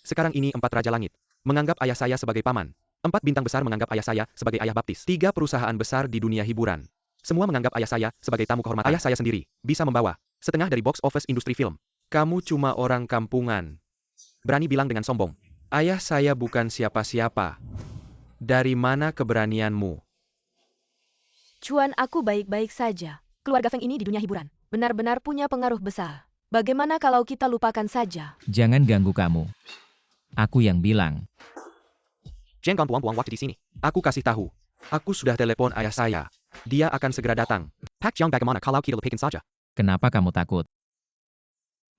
Sekarang ini 4 Raja Langit menganggap ayah saya sebagai paman. 4 bintang besar menganggap ayah saya sebagai ayah baptis. 3 perusahaan besar di dunia hiburan. Semua menganggap ayah saya sebagai tamu kehormatan. Ayah saya sendiri bisa membawa setengah dari box office industri film. Kamu cuma orang kampungan. Berani bilang dengan sombong. Ayah saya bukan siapa-siapa. Dari mana keberanianmu? Cuan, aku baik-baik saja. Keluarga Feng ini di dunia hiburan benar-benar punya pengaruh besar. Bagaimana kalau kita lupakan saja? Jangan ganggu kamu. Aku yang bilang. Jangan buang-buang waktu di sini. Aku kasih tahu. Aku sudah telepon ayah saya. Dia akan segera datang. Pak Jiang bagaimana kalau kita lupakan saja? Kenapa kamu takut?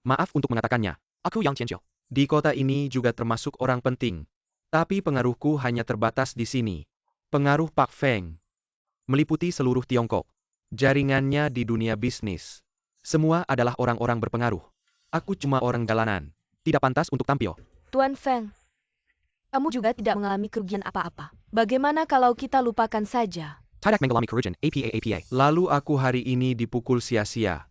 Maaf untuk mengatakannya. Aku yang Qianjiao. Di kota ini juga termasuk orang penting. Tapi pengaruhku hanya terbatas di sini. Pengaruh Pak Feng meliputi seluruh Tiongkok. Jaringannya di dunia bisnis. Semua adalah orang-orang berpengaruh. Aku cuma orang jalanan. Tidak pantas untuk tampil. Tuan Feng, kamu juga tidak mengalami kerugian apa-apa. Bagaimana kalau kita lupakan saja? Tidak mengalami kerugian, APA. Lalu aku hari ini dipukul sia-sia.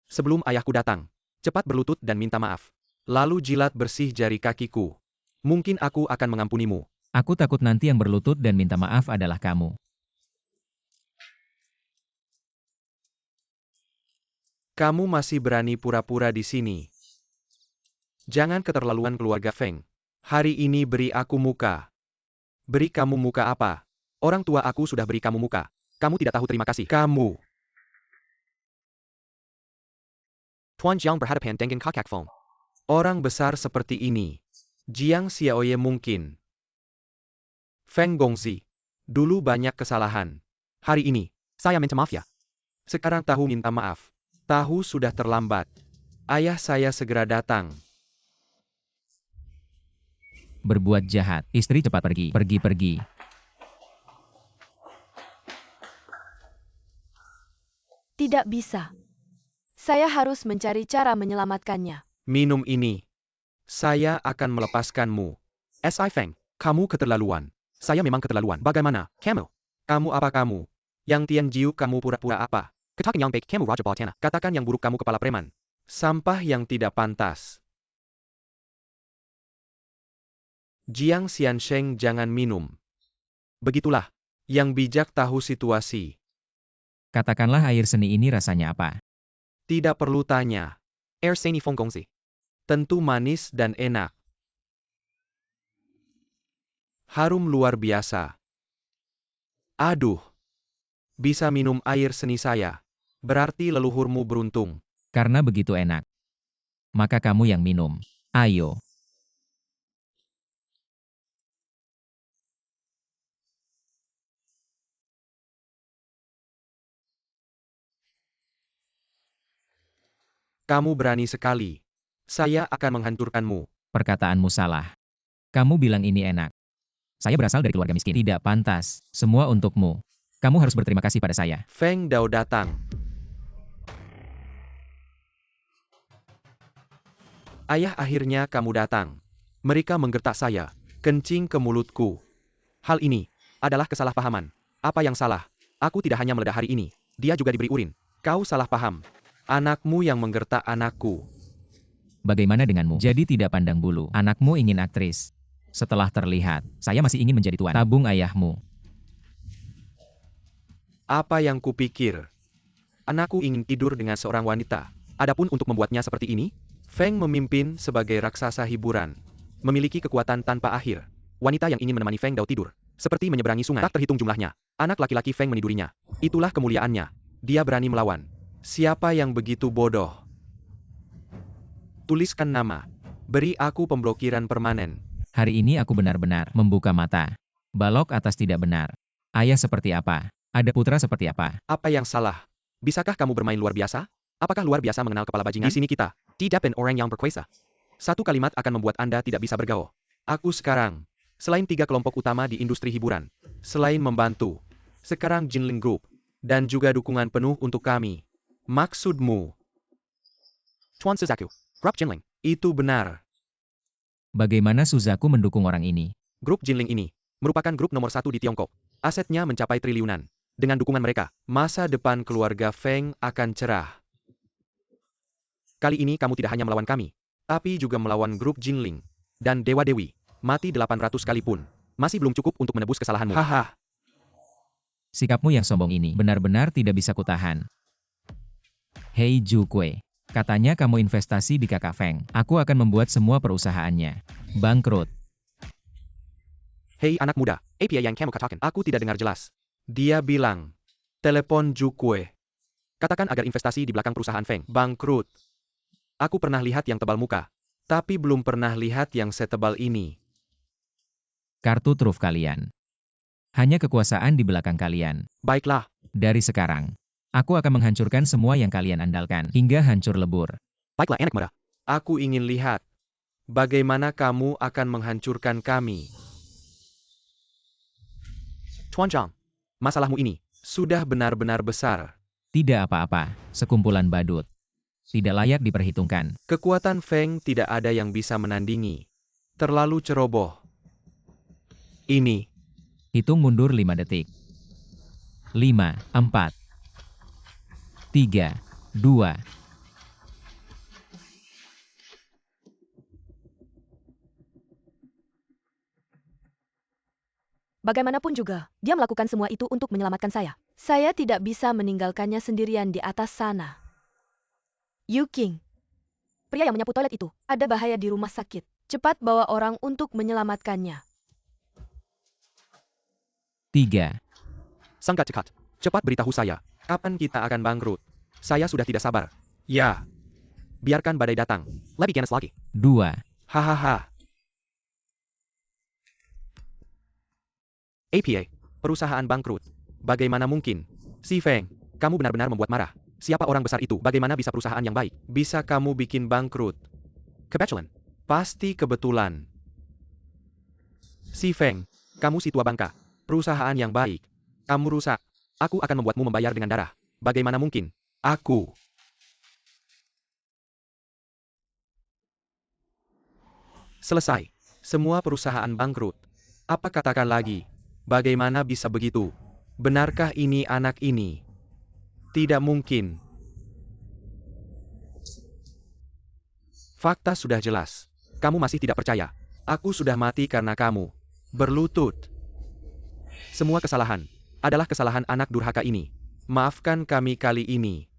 Sebelum ayahku datang, cepat berlutut dan minta maaf. Lalu jilat bersih jari kakiku. Mungkin aku akan mengampunimu. Aku takut nanti yang berlutut dan minta maaf adalah kamu. Kamu masih berani pura-pura di sini. Jangan keterlaluan keluarga Feng. Hari ini beri aku muka. Beri kamu muka apa? Orang tua aku sudah beri kamu muka. Kamu tidak tahu terima kasih. Kamu. Tuan Jiang berhadapan dengan Kakak Feng. Orang besar seperti ini. Jiang Xiaoye mungkin. Feng Gongzi. Dulu banyak kesalahan. Hari ini, saya minta maaf ya. Sekarang tahu minta maaf. Tahu sudah terlambat. Ayah saya segera datang. Berbuat jahat. Istri cepat pergi. Pergi. Tidak bisa. Saya harus mencari cara menyelamatkannya. Minum ini. Saya akan melepaskanmu. S.I. Feng, kamu keterlaluan. Saya memang keterlaluan. Bagaimana, kamu? Kamu apa kamu? Yang Tian Jiu kamu pura-pura apa? Katakan yang baik kamu Raja Bawah Tanah. Katakan yang buruk kamu kepala preman. Sampah yang tidak pantas. Jiang Xiansheng jangan minum. Begitulah. Yang bijak tahu situasi. Katakanlah air seni ini rasanya apa? Tidak perlu tanya. Air seni Feng Gongzi. Tentu manis dan enak. Harum luar biasa. Aduh. Bisa minum air seni saya. Berarti leluhurmu beruntung. Karena begitu enak. Maka kamu yang minum. Ayo. Kamu berani sekali. Saya akan menghancurkanmu. Perkataanmu salah. Kamu bilang ini enak. Saya berasal dari keluarga miskin. Tidak pantas. Semua untukmu. Kamu harus berterima kasih pada saya. Feng Dao datang. Ayah, akhirnya kamu datang. Mereka menggertak saya, kencing ke mulutku. Hal ini adalah kesalahpahaman. Apa yang salah? Aku tidak hanya meledak hari ini, dia juga diberi urin. Kau salah paham. Anakmu yang menggertak anakku. Bagaimana denganmu? Jadi tidak pandang bulu. Anakmu ingin aktris. Setelah terlihat, saya masih ingin menjadi tuan. Tabung ayahmu. Apa yang kupikir? Anakku ingin tidur dengan seorang wanita. Adapun untuk membuatnya seperti ini, Feng memimpin sebagai raksasa hiburan. Memiliki kekuatan tanpa akhir. Wanita yang ingin menemani Feng Dao tidur. Seperti menyeberangi sungai. Tak terhitung jumlahnya. Anak laki-laki Feng menidurinya. Itulah kemuliaannya. Dia berani melawan. Siapa yang begitu bodoh? Tuliskan nama. Beri aku pemblokiran permanen. Hari ini aku benar-benar membuka mata. Balok atas tidak benar. Ayah seperti apa? Ada putra seperti apa? Apa yang salah? Bisakah kamu bermain luar biasa? Apakah luar biasa mengenal kepala bajingan? Di sini kita tidak pen orang yang berkuasa. Satu kalimat akan membuat Anda tidak bisa bergaul. Aku sekarang, selain 3 kelompok utama di industri hiburan, selain membantu, sekarang Jinling Group, dan juga dukungan penuh untuk kami. Maksudmu? Chuan Suzaku, Grup Jinling, itu benar. Bagaimana Suzaku mendukung orang ini? Grup Jinling ini merupakan grup nomor 1 di Tiongkok. Asetnya mencapai triliunan. Dengan dukungan mereka, masa depan keluarga Feng akan cerah. Kali ini kamu tidak hanya melawan kami, tapi juga melawan grup Jinling. Dan Dewa Dewi, mati 800 kali pun. Masih belum cukup untuk menebus kesalahanmu. Haha. Sikapmu yang sombong ini benar-benar tidak bisa kutahan. Hei Ju Kue, katanya kamu investasi di kakak Feng. Aku akan membuat semua perusahaannya bangkrut. Hei anak muda, apa yang kamu katakan? Aku tidak dengar jelas. Dia bilang, telepon Ju Kue. Katakan agar investasi di belakang perusahaan Feng bangkrut. Aku pernah lihat yang tebal muka, tapi belum pernah lihat yang setebal ini. Kartu truf kalian. Hanya kekuasaan di belakang kalian. Baiklah. Dari sekarang, aku akan menghancurkan semua yang kalian andalkan, hingga hancur lebur. Baiklah anak muda. Aku ingin lihat bagaimana kamu akan menghancurkan kami. Chuan Zhang, masalahmu ini sudah benar-benar besar. Tidak apa-apa, sekumpulan badut. Tidak layak diperhitungkan. Kekuatan Feng tidak ada yang bisa menandingi. Terlalu ceroboh. Ini. Hitung mundur 5 detik. 5, 4, 3, 2. Bagaimanapun juga, dia melakukan semua itu untuk menyelamatkan saya. Saya tidak bisa meninggalkannya sendirian di atas sana. Yu Qing, pria yang menyapu toilet itu, ada bahaya di rumah sakit. Cepat bawa orang untuk menyelamatkannya. 3. Sangat cepat. Cepat beritahu saya, kapan kita akan bangkrut. Saya sudah tidak sabar. Ya. Biarkan badai datang. Lebih ganas lagi. 2. Hahaha. APA, perusahaan bangkrut. Bagaimana mungkin? Si Feng, kamu benar-benar membuat marah. Siapa orang besar itu? Bagaimana bisa perusahaan yang baik bisa kamu bikin bangkrut? Kebetulan. Pasti kebetulan. Si Feng, kamu si tua bangka. Perusahaan yang baik. Kamu rusak. Aku akan membuatmu membayar dengan darah. Bagaimana mungkin? Aku. Selesai. Semua perusahaan bangkrut. Apa katakan lagi? Bagaimana bisa begitu? Benarkah ini anak ini? Tidak mungkin. Fakta sudah jelas. Kamu masih tidak percaya. Aku sudah mati karena kamu. Berlutut. Semua kesalahan adalah kesalahan anak durhaka ini. Maafkan kami kali ini.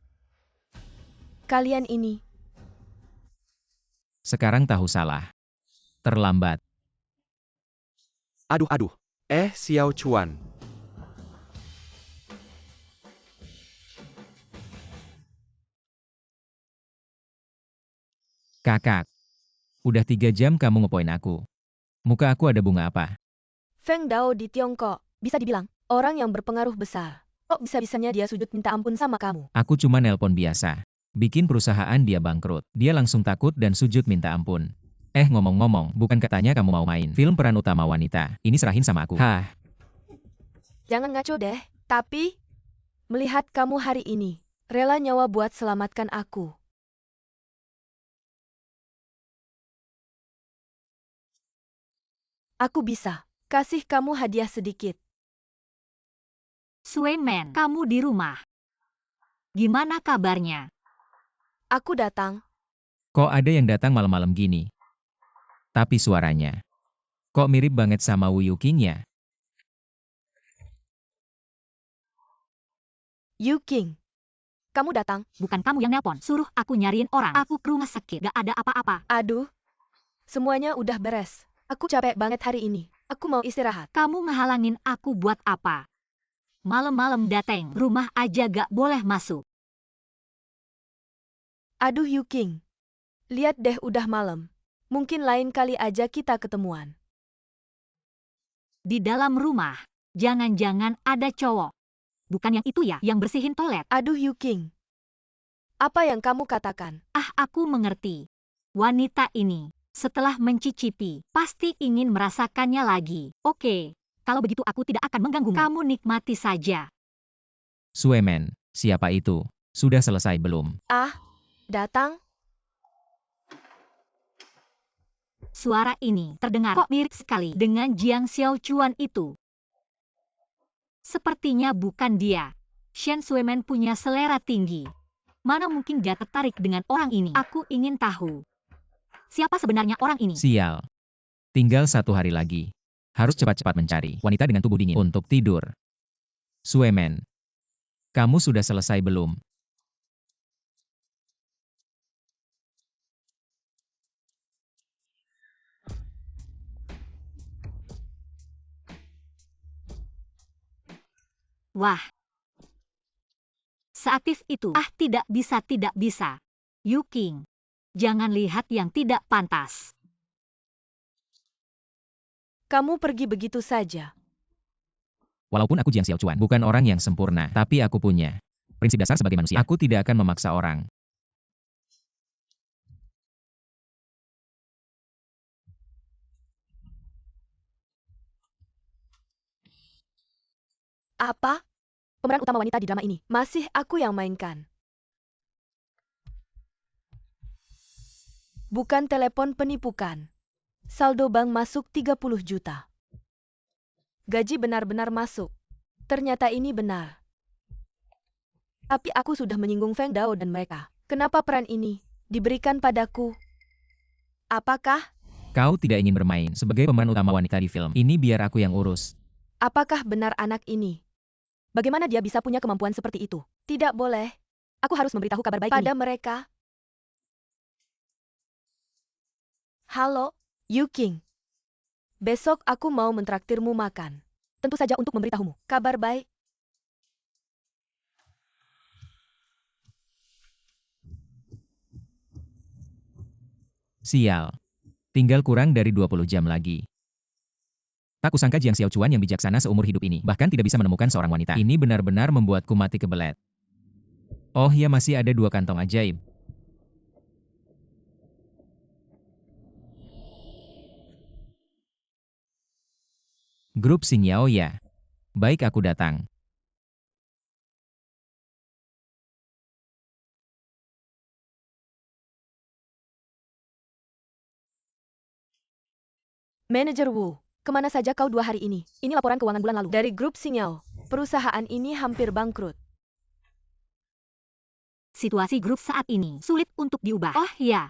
Kalian ini. Sekarang tahu salah. Terlambat. Aduh. Xiao Chuan. Kakak. Udah 3 jam kamu ngepoin aku. Muka aku ada bunga apa? Feng Dao di Tiongkok, bisa dibilang, orang yang berpengaruh besar. Kok bisa-bisanya dia sujud minta ampun sama kamu? Aku cuma nelpon biasa. Bikin perusahaan dia bangkrut. Dia langsung takut dan sujud minta ampun. Ngomong-ngomong, bukan katanya kamu mau main film peran utama wanita? Ini serahin sama aku. Hah, Jangan ngaco deh. Tapi, melihat kamu hari ini, rela nyawa buat selamatkan aku. Aku bisa kasih kamu hadiah sedikit. Sueman, kamu di rumah. Gimana kabarnya? Aku datang. kok ada yang datang malam-malam gini? Tapi suaranya, kok mirip banget sama Wu Yuking ya? Yu King, kamu datang. Bukan kamu yang nelpon. Suruh aku nyariin orang. Aku ke rumah sakit. Gak ada apa-apa. Aduh, semuanya udah beres. Aku capek banget hari ini. Aku mau istirahat. Kamu ngehalangin aku buat apa? Malam-malam dateng. Rumah aja gak boleh masuk. Aduh Yu King, lihat deh udah malam. Mungkin lain kali aja kita ketemuan. Di dalam rumah. Jangan-jangan ada cowok. Bukan yang itu ya, yang bersihin toilet. Aduh Yu King, apa yang kamu katakan? Ah, aku mengerti. Wanita ini, setelah mencicipi, pasti ingin merasakannya lagi. Oke, kalau begitu aku tidak akan mengganggumu. Kamu nikmati saja. Sueman, siapa itu? Sudah selesai belum? Ah, datang? Suara ini terdengar kok mirip sekali dengan Jiang Xiaochuan itu. Sepertinya bukan dia. Shen Sueman punya selera tinggi. Mana mungkin dia tertarik dengan orang ini? Aku ingin tahu. Siapa sebenarnya orang ini? Sial. Tinggal 1 hari lagi. Harus cepat-cepat mencari wanita dengan tubuh dingin untuk tidur. Sueman, kamu sudah selesai belum? Wah. Seaktif itu. Ah, tidak bisa, tidak bisa. Yu King, jangan lihat yang tidak pantas. Kamu pergi begitu saja. Walaupun aku Jiang Xiaochuan, bukan orang yang sempurna, tapi aku punya prinsip dasar sebagai manusia. Aku tidak akan memaksa orang. Apa? Pemeran utama wanita di drama ini masih aku yang mainkan. Bukan telepon penipukan. Saldo bank masuk 30 juta. Gaji benar-benar masuk. Ternyata ini benar. Tapi aku sudah menyinggung Feng Dao dan mereka. Kenapa peran ini diberikan padaku? Apakah Kau tidak ingin bermain sebagai pemeran utama wanita di film ini, biar aku yang urus. apakah benar anak ini? Bagaimana dia bisa punya kemampuan seperti itu? Tidak boleh. Aku harus memberitahu kabar baik pada mereka. Halo, Yu King. Besok aku mau mentraktirmu makan. Tentu saja untuk memberitahumu kabar baik. Sial. Tinggal kurang dari 20 jam lagi. Tak kusangka Jiang Xiaochuan yang bijaksana seumur hidup ini bahkan tidak bisa menemukan seorang wanita. Ini benar-benar membuatku mati kebelet. Oh ya, masih ada 2 kantong ajaib. Grup Xingyao ya. Baik, aku datang. Manajer Wu, kemana saja kau 2 hari ini? Ini laporan keuangan bulan lalu. Dari grup Sinyal, perusahaan ini hampir bangkrut. Situasi grup saat ini sulit untuk diubah. Oh ya,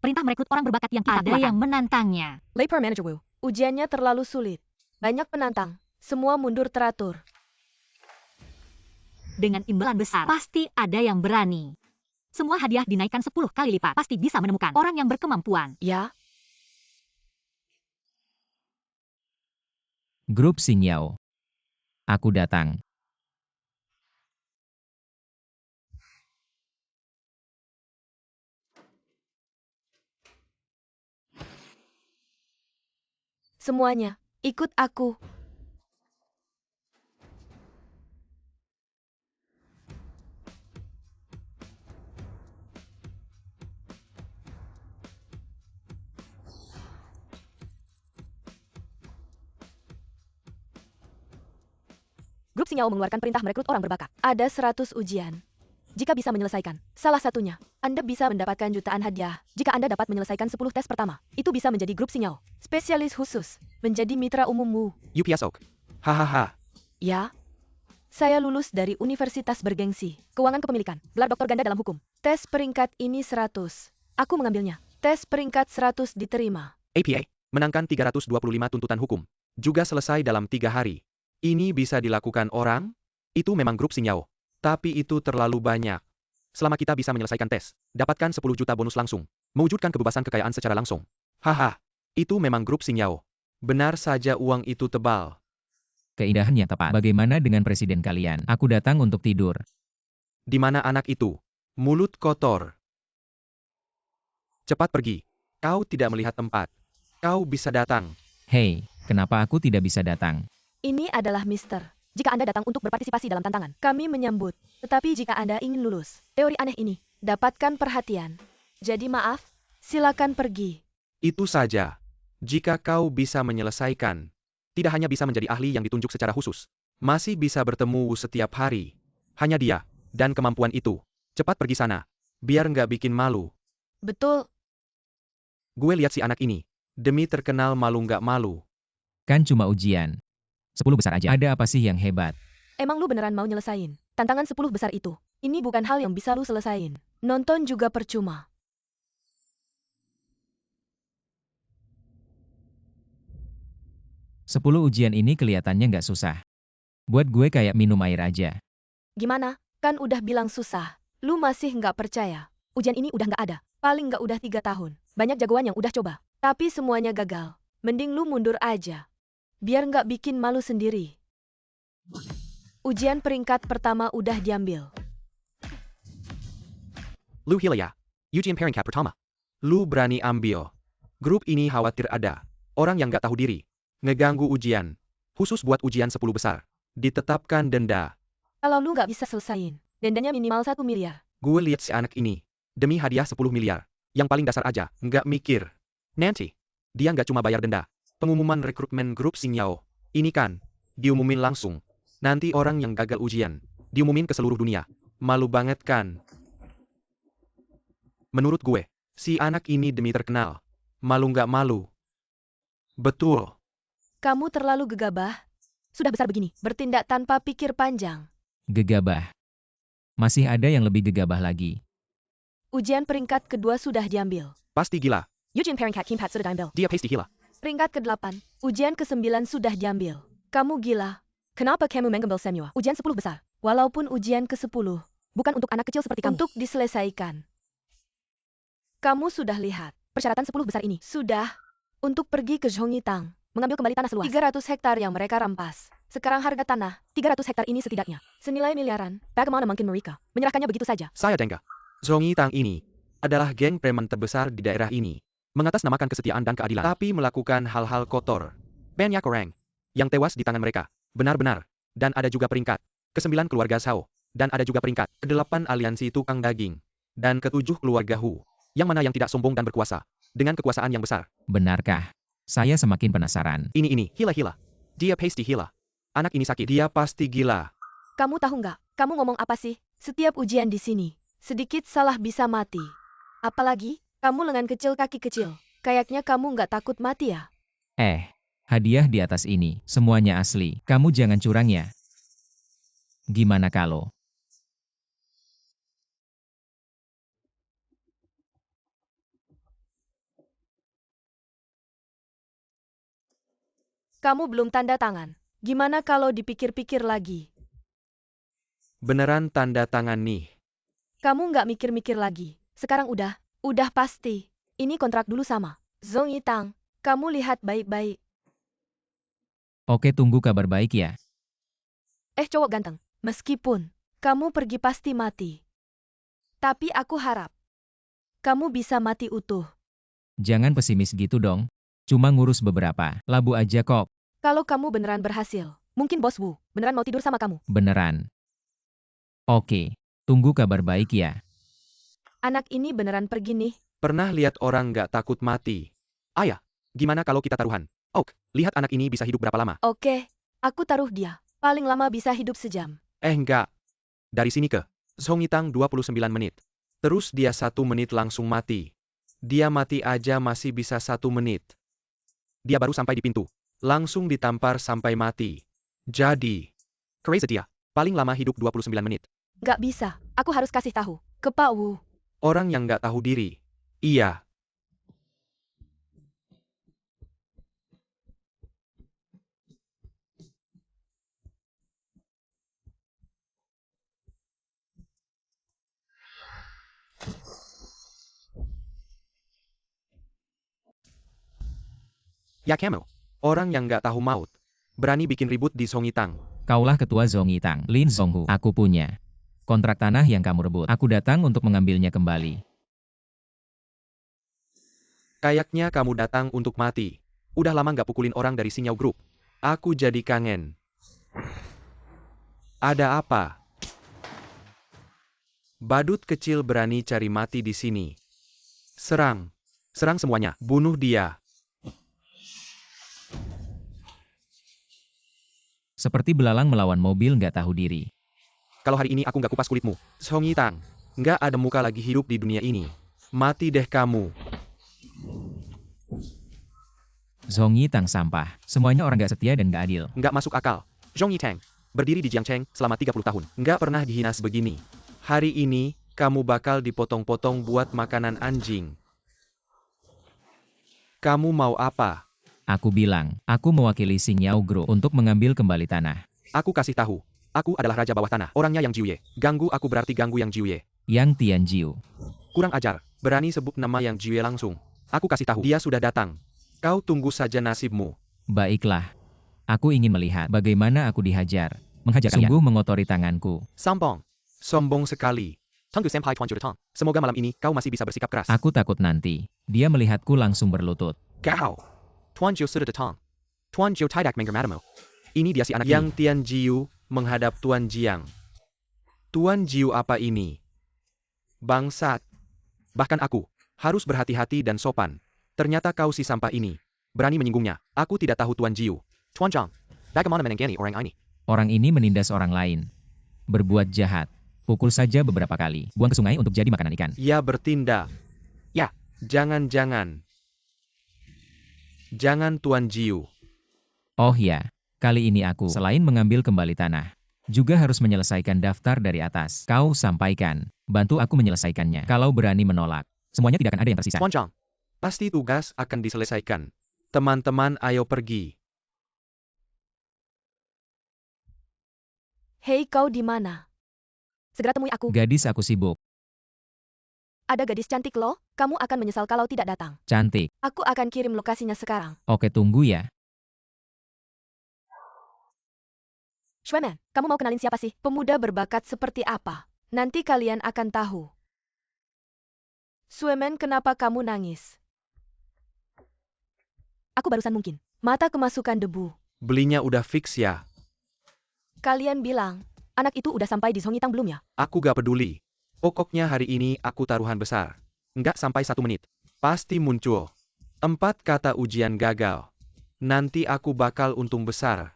perintah merekrut orang berbakat yang kita ada yang menantangnya. Labor Manager Wu, ujiannya terlalu sulit. Banyak penantang, semua mundur teratur. Dengan imbalan besar, pasti ada yang berani. Semua hadiah dinaikkan 10 kali lipat. Pasti bisa menemukan orang yang berkemampuan. Ya, Grup Xingyao. Aku datang. semuanya, ikut aku. Grup Xinyao mengeluarkan perintah merekrut orang berbakat. Ada 100 ujian. Jika bisa menyelesaikan salah satunya, Anda bisa mendapatkan jutaan hadiah. Jika Anda dapat menyelesaikan 10 tes pertama, itu bisa menjadi grup Xinyao. Spesialis khusus, menjadi mitra umummu. UPS Oak. Hahaha. Ya, saya lulus dari Universitas Bergengsi. Keuangan kepemilikan, gelar doktor ganda dalam hukum. Tes peringkat ini 100. Aku mengambilnya. Tes peringkat 100 diterima. APA. Menangkan 325 tuntutan hukum. Juga selesai dalam 3 hari. Ini bisa dilakukan orang? Itu memang grup Xinyao. Tapi itu terlalu banyak. Selama kita bisa menyelesaikan tes, dapatkan 10 juta bonus langsung. Mewujudkan kebebasan kekayaan secara langsung. Haha. Itu memang grup Xinyao. Benar saja uang itu tebal. Keindahan yang tepat. Bagaimana dengan presiden kalian? Aku datang untuk tidur. Di mana anak itu? Mulut kotor. Cepat pergi. Kau tidak melihat tempat. Kau bisa datang. Hei, kenapa aku tidak bisa datang? Ini adalah Mister. Jika Anda datang untuk berpartisipasi dalam tantangan, kami menyambut. Tetapi jika Anda ingin lulus, teori aneh ini, dapatkan perhatian. Jadi maaf, silakan pergi. Itu saja. Jika kau bisa menyelesaikan, tidak hanya bisa menjadi ahli yang ditunjuk secara khusus, masih bisa bertemu setiap hari. Hanya dia, dan kemampuan itu. Cepat pergi sana. Biar nggak bikin malu. Betul, Gue lihat si anak ini. Demi terkenal malu nggak malu. Kan cuma ujian. 10 besar aja. Ada apa sih yang hebat? emang lu beneran mau nyelesain tantangan 10 besar itu? Ini bukan hal yang bisa lu selesain. Nonton juga percuma. Sepuluh ujian ini kelihatannya nggak susah. Buat gue kayak minum air aja. Gimana? Kan udah bilang susah. Lu masih nggak percaya. Ujian ini udah nggak ada. Paling nggak udah 3 tahun. Banyak jagoan yang udah coba. Tapi semuanya gagal. Mending lu mundur aja. Biar nggak bikin malu sendiri. Ujian peringkat pertama udah diambil. Lu gila ya? Ujian peringkat pertama. Lu berani ambil. Grup ini khawatir ada orang yang nggak tahu diri. Ngeganggu ujian. Khusus buat ujian 10 besar. Ditetapkan denda. Kalau lu nggak bisa selesain, dendanya minimal 1 miliar. Gue lihat si anak ini. Demi hadiah 10 miliar. Yang paling dasar aja, nggak mikir. Nanti, dia nggak cuma bayar denda. Pengumuman rekrutmen grup Xinyao. Ini kan, diumumin langsung. Nanti orang yang gagal ujian, diumumin ke seluruh dunia. Malu banget kan? Menurut gue, si anak ini demi terkenal. Malu nggak malu? Betul. Kamu terlalu gegabah. Sudah besar begini, bertindak tanpa pikir panjang. Gegabah. Masih ada yang lebih gegabah lagi. Ujian peringkat kedua sudah diambil. Pasti gila. Ujian peringkat keempat sudah diambil. Dia pasti gila. Peringkat ke-8, ujian ke-9 sudah diambil. Kamu gila. Kenapa kamu mengambil semua ujian 10 besar? Walaupun ujian ke-10, bukan untuk anak kecil seperti kamu. Untuk diselesaikan. Kamu sudah lihat, persyaratan 10 besar ini. Sudah. Untuk pergi ke Zhongitang, mengambil kembali tanah seluas 300 hektar yang mereka rampas. Sekarang harga tanah, 300 hektar ini setidaknya, senilai miliaran. Bagaimana mungkin mereka menyerahkannya begitu saja? Saya Dengga. Zhongitang ini adalah geng preman terbesar di daerah ini. Mengatasnamakan kesetiaan dan keadilan, tapi melakukan hal-hal kotor. Banyak orang yang tewas di tangan mereka. Benar-benar. Dan ada juga peringkat ke-9 keluarga Shao. Dan ada juga peringkat ke-8 aliansi tukang daging. Dan ke-7 keluarga Hu. Yang mana yang tidak sombong dan berkuasa. Dengan kekuasaan yang besar. Benarkah? Saya semakin penasaran. Ini, gila. Dia pasti gila. Anak ini sakit. Dia pasti gila. Kamu tahu nggak? Kamu ngomong apa sih? Setiap ujian di sini, sedikit salah bisa mati. Apalagi, kamu lengan kecil kaki kecil. Kayaknya kamu nggak takut mati ya? Hadiah di atas ini, semuanya asli. Kamu jangan curang ya. Gimana kalau? Kamu belum tanda tangan. Gimana kalau dipikir-pikir lagi? Beneran tanda tangan nih. Kamu nggak mikir-mikir lagi. Sekarang udah pasti. Ini kontrak dulu sama Zhongitang. Kamu lihat baik-baik. Oke, tunggu kabar baik ya. Cowok ganteng. Meskipun kamu pergi pasti mati. Tapi aku harap kamu bisa mati utuh. Jangan pesimis gitu dong. Cuma ngurus beberapa labu aja kok. Kalau kamu beneran berhasil, mungkin bos Wu beneran mau tidur sama kamu. Beneran. Oke, tunggu kabar baik ya. Anak ini beneran pergi nih. Pernah lihat orang nggak takut mati? Ayah, gimana kalau kita taruhan? Oak, lihat anak ini bisa hidup berapa lama? Oke, aku taruh dia. Paling lama bisa hidup sejam. Enggak. Dari sini ke Zhong Yitang 29 menit. Terus dia 1 menit langsung mati. Dia mati aja masih bisa 1 menit. Dia baru sampai di pintu. Langsung ditampar sampai mati. Jadi, crazy dia. Paling lama hidup 29 menit. Nggak bisa. Aku harus kasih tahu ke Pak Wu. Orang yang nggak tahu diri. Iya. Ya kamu. Orang yang nggak tahu maut. Berani bikin ribut di Zhong Yitang. Kaulah ketua Zhong Yitang, Lin Zhonghu. Aku punya kontrak tanah yang kamu rebut. Aku datang untuk mengambilnya kembali. Kayaknya kamu datang untuk mati. Udah lama nggak pukulin orang dari Sinyao Group. Aku jadi kangen. Ada apa? Badut kecil berani cari mati di sini. Serang. Serang semuanya. Bunuh dia. Seperti belalang melawan mobil nggak tahu diri. Kalau hari ini aku nggak kupas kulitmu, Zhong Yitang, nggak ada muka lagi hidup di dunia ini. Mati deh kamu. Zhong Yitang sampah. Semuanya orang nggak setia dan nggak adil. Nggak masuk akal. Zhong Yitang, berdiri di Jiangcheng selama 30 tahun. Nggak pernah dihina sebegini. Hari ini, kamu bakal dipotong-potong buat makanan anjing. Kamu mau apa? Aku bilang, aku mewakili Sinyao Group untuk mengambil kembali tanah. Aku kasih tahu. Aku adalah raja bawah tanah. Orangnya Yang Jiuye. Ganggu aku berarti ganggu Yang Jiuye. Yang Tianjiu. Kurang ajar. Berani sebut nama Yang Jiuye langsung. Aku kasih tahu. Dia sudah datang. Kau tunggu saja nasibmu. Baiklah. Aku ingin melihat bagaimana aku dihajar. Menghajar kalian. Sungguh mengotori tanganku. Sombong. Sombong sekali. Tunggu Senpai Tuan Jutong. Semoga malam ini kau masih bisa bersikap keras. Aku takut nanti. Dia melihatku langsung berlutut. Kau. Tuan Jiu sudah datang. Tuan Jiu tidak menghormatimu. Ini dia si anak Yang Tianjiu menghadap Tuan Jiang. Tuan Jiu apa ini? Bangsat. Bahkan aku harus berhati-hati dan sopan. Ternyata kau si sampah ini. Berani menyinggungnya. Aku tidak tahu Tuan Jiu. Tuan Zhang. Bagaimana menenggani orang ini? Orang ini menindas orang lain. Berbuat jahat. Pukul saja beberapa kali. Buang ke sungai untuk jadi makanan ikan. Ia bertindak. Ya, jangan-jangan. Jangan Tuan Jiu. Oh ya, kali ini aku selain mengambil kembali tanah, juga harus menyelesaikan daftar dari atas. Kau sampaikan, bantu aku menyelesaikannya. Kalau berani menolak, semuanya tidak akan ada yang tersisa. Tuan Zhang. Pasti tugas akan diselesaikan. Teman-teman ayo pergi. Hei kau di mana? Segera temui aku. Gadis aku sibuk, Ada gadis cantik loh. Kamu akan menyesal kalau tidak datang. cantik. Aku akan kirim lokasinya sekarang. Oke, tunggu ya. Shueman, kamu mau kenalin siapa sih? Pemuda berbakat seperti apa? Nanti kalian akan tahu. Shueman, kenapa kamu nangis? Aku barusan mungkin. Mata kemasukan debu. Belinya udah fix ya. Kalian bilang, anak itu udah sampai di Zhong Yitang belum ya? Aku gak peduli. Pokoknya hari ini aku taruhan besar. Nggak sampai 1 menit. Pasti muncul. 4 kata ujian gagal. Nanti aku bakal untung besar.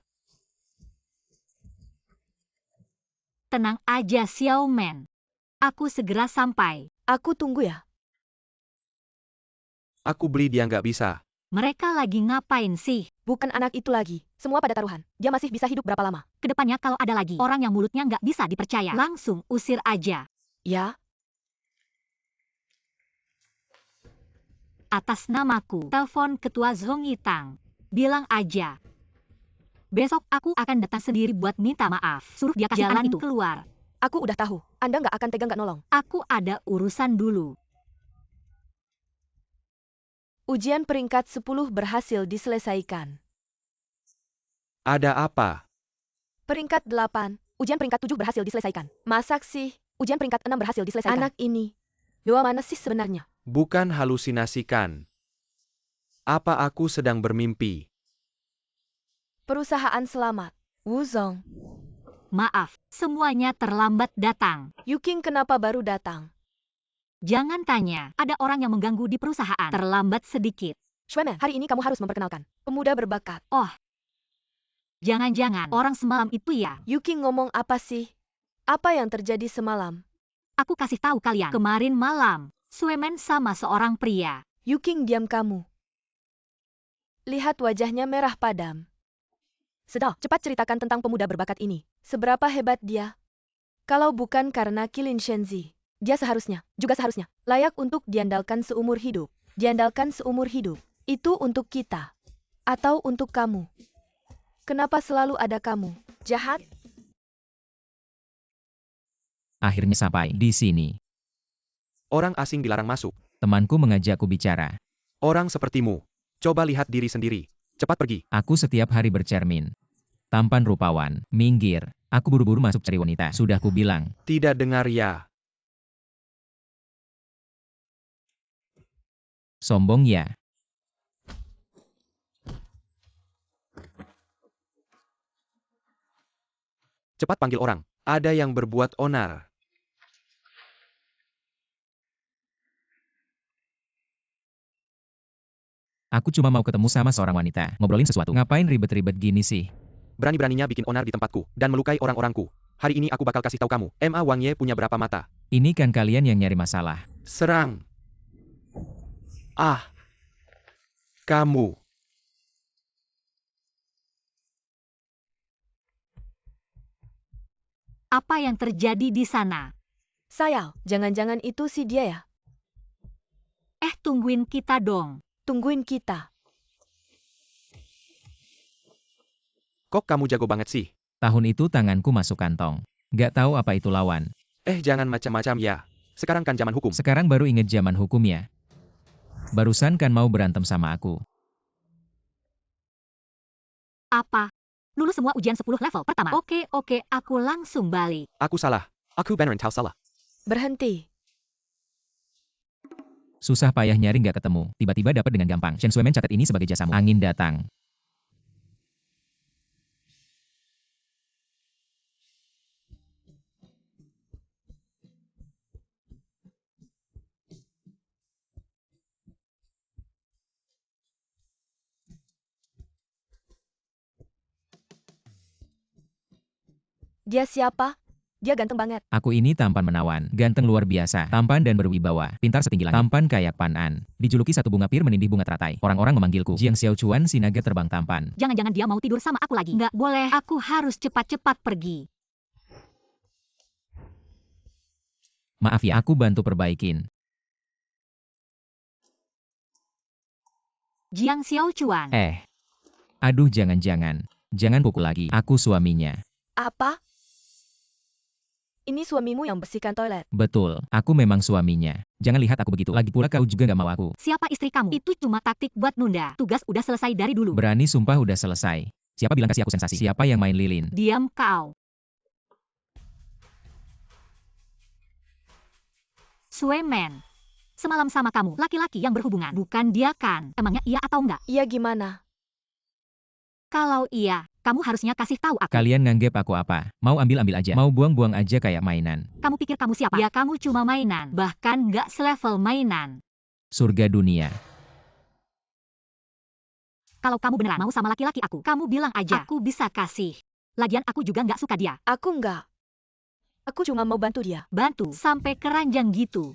Tenang aja Xiaoman. Aku segera sampai. Aku tunggu ya. Aku beli dia nggak bisa. Mereka lagi ngapain sih? Bukan anak itu lagi. Semua pada taruhan. Dia masih bisa hidup berapa lama? Kedepannya kalau ada lagi orang yang mulutnya nggak bisa dipercaya, langsung usir aja. Ya, Atas namaku, telepon ketua Zhong Yitang. Bilang aja. Besok aku akan datang sendiri buat minta maaf. Suruh dia kasih jalan itu keluar. aku udah tahu. Anda nggak akan tega nggak nolong. Aku ada urusan dulu. Ujian peringkat 10 berhasil diselesaikan. Ada apa? Peringkat 8, ujian peringkat 7 berhasil diselesaikan. Masak sih, ujian peringkat 6 berhasil diselesaikan. Anak ini, doa mana sih sebenarnya? Bukan halusinasikan. Apa aku sedang bermimpi? Perusahaan selamat. Wuzong. Maaf, semuanya terlambat datang. Yuking kenapa baru datang? Jangan tanya, ada orang yang mengganggu di perusahaan. Terlambat sedikit. Shueman, hari ini kamu harus memperkenalkan. Pemuda berbakat. Jangan-jangan orang semalam itu ya? Yuking ngomong apa sih? Apa yang terjadi semalam? Aku kasih tahu kalian. Kemarin malam, Suemen sama seorang pria. Yuking, diam kamu. Lihat wajahnya merah padam. Sudah, cepat ceritakan tentang pemuda berbakat ini. Seberapa hebat dia? Kalau bukan karena Qilin Shenzi, dia juga seharusnya, layak untuk diandalkan seumur hidup. Diandalkan seumur hidup. Itu untuk kita. Atau untuk kamu. Kenapa selalu ada kamu? Jahat? Akhirnya sampai di sini. Orang asing dilarang masuk. Temanku mengajakku bicara. Orang sepertimu. Coba lihat diri sendiri. Cepat pergi. Aku setiap hari bercermin. Tampan rupawan, minggir. Aku buru-buru masuk cari wanita. Sudah ku bilang. Tidak dengar ya. Sombong ya. Cepat panggil orang. Ada yang berbuat onar. Aku cuma mau ketemu sama seorang wanita. Ngobrolin sesuatu. Ngapain ribet-ribet gini sih? Berani-beraninya bikin onar di tempatku dan melukai orang-orangku. Hari ini aku bakal kasih tahu kamu. Ma Wang Ye punya berapa mata. Ini kan kalian yang nyari masalah. Serang. Ah. Kamu. Apa yang terjadi di sana? Sayal, jangan-jangan itu si dia ya? Tungguin kita dong. Tungguin kita. Kok kamu jago banget sih? Tahun itu tanganku masuk kantong. Gak tahu apa itu lawan. Jangan macam-macam ya. Sekarang kan zaman hukum. Sekarang baru inget zaman hukum ya. Barusan kan mau berantem sama aku. Apa? Lulus semua ujian 10 level pertama. Oke, aku langsung balik. Aku salah. Aku beneran tahu salah. Berhenti. Susah payah nyari gak ketemu. Tiba-tiba dapat dengan gampang. Shen Suemen catat ini sebagai jasamu. Angin datang. Dia siapa? Dia ganteng banget. Aku ini tampan menawan, ganteng luar biasa, tampan dan berwibawa, pintar setinggi langit, tampan kayak Pan-an. Dijuluki satu bunga pir menindih bunga teratai. Orang-orang memanggilku Jiang Xiaochuan, si naga terbang tampan. Jangan-jangan dia mau tidur sama aku lagi. Nggak boleh, aku harus cepat-cepat pergi. Maaf ya, aku bantu perbaikin. Jiang Xiaochuan. Aduh, jangan-jangan. Jangan pukul lagi, aku suaminya. Apa? Ini suamimu yang bersihkan toilet. Betul, aku memang suaminya. Jangan lihat aku begitu. Lagi pula kau juga gak mau aku. Siapa istri kamu? Itu cuma taktik buat nunda. Tugas udah selesai dari dulu. Berani sumpah udah selesai. Siapa bilang kasih aku sensasi? Siapa yang main lilin? Diam kau. Suemen. Semalam sama kamu, laki-laki yang berhubungan. Bukan dia kan? Emangnya iya atau enggak? Iya gimana? Kalau iya, kamu harusnya kasih tahu aku. Kalian nganggep aku apa? Mau ambil-ambil aja. Mau buang-buang aja kayak mainan. Kamu pikir kamu siapa? Ya kamu cuma mainan. Bahkan nggak selevel mainan. Surga dunia. Kalau kamu beneran mau sama laki-laki aku, kamu bilang aja. Aku bisa kasih. Lagian aku juga nggak suka dia. Aku enggak. Aku cuma mau bantu dia. Bantu? Sampai keranjang gitu.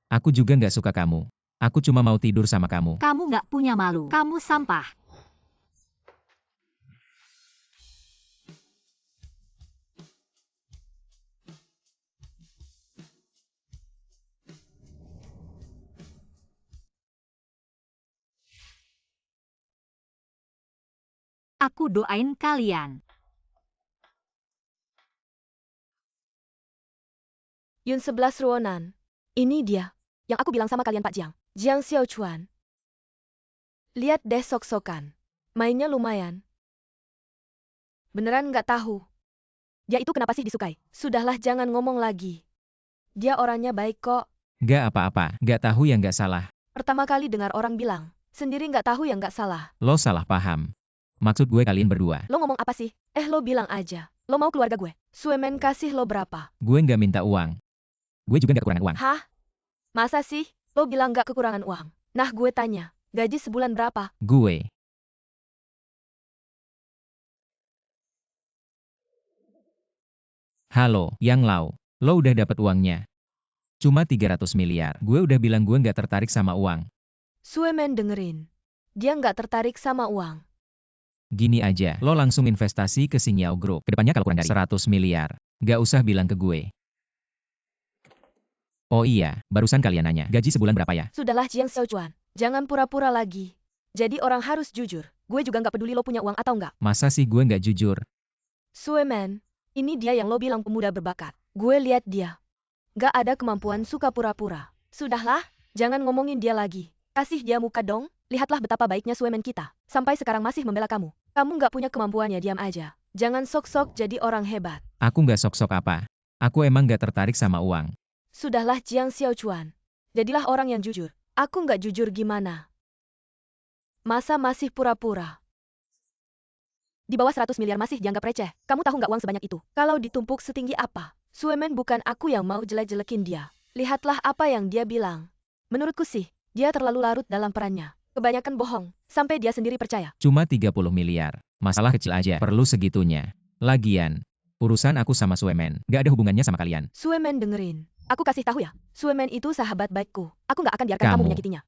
Aku juga nggak suka kamu. Aku cuma mau tidur sama kamu. Kamu nggak punya malu. Kamu sampah. Aku doain kalian. Yun 11 Ruonan. Ini dia. Yang aku bilang sama kalian Pak Jiang. Jiang Xiaochuan. Lihat deh sok-sokan. Mainnya lumayan. Beneran nggak tahu. Dia itu kenapa sih disukai? Sudahlah jangan ngomong lagi. Dia orangnya baik kok. Gak apa-apa, gak tahu yang gak salah. Pertama kali dengar orang bilang. Sendiri nggak tahu yang nggak salah. Lo salah paham. Maksud gue kalian berdua. Lo ngomong apa sih? Lo bilang aja. Lo mau keluarga gue. Suemen kasih lo berapa? Gue nggak minta uang. Gue juga nggak kekurangan uang. Hah? Masa sih? Lo bilang nggak kekurangan uang? Nah gue tanya. Gaji sebulan berapa? Gue Halo, Yang Lau. Lo udah dapat uangnya. Cuma 300 miliar. Gue udah bilang gue nggak tertarik sama uang. Suemen dengerin. Dia nggak tertarik sama uang. Gini aja, lo langsung investasi ke Xingyao Group. Kedepannya kalau kurang dari 100 miliar. Nggak usah bilang ke gue. Oh iya, barusan kalian nanya, gaji sebulan berapa ya? Sudahlah Jiang Xiaochuan. Jangan pura-pura lagi. Jadi orang harus jujur. Gue juga nggak peduli lo punya uang atau nggak. Masa sih gue nggak jujur? Suemen, ini dia yang lo bilang pemuda berbakat. Gue lihat dia. Nggak ada kemampuan suka pura-pura. Sudahlah, jangan ngomongin dia lagi. Kasih dia muka dong. Lihatlah betapa baiknya Suemen kita. Sampai sekarang masih membela kamu. Kamu nggak punya kemampuannya, diam aja. Jangan sok-sok jadi orang hebat. Aku nggak sok-sok apa. Aku emang nggak tertarik sama uang. Sudahlah Jiang Xiaochuan. Jadilah orang yang jujur. Aku nggak jujur gimana? Masa masih pura-pura? Di bawah 100 miliar masih dianggap receh. Kamu tahu nggak uang sebanyak itu? Kalau ditumpuk setinggi apa? Suemen bukan aku yang mau jelek-jelekin dia. Lihatlah apa yang dia bilang. Menurutku sih, dia terlalu larut dalam perannya. Kebanyakan bohong, sampai dia sendiri percaya. Cuma 30 miliar. Masalah kecil aja, perlu segitunya. Lagian, urusan aku sama Suemen, nggak ada hubungannya sama kalian. Suemen dengerin. Aku kasih tahu ya, Suemen itu sahabat baikku. Aku nggak akan biarkan kamu Kamu. menyakitinya.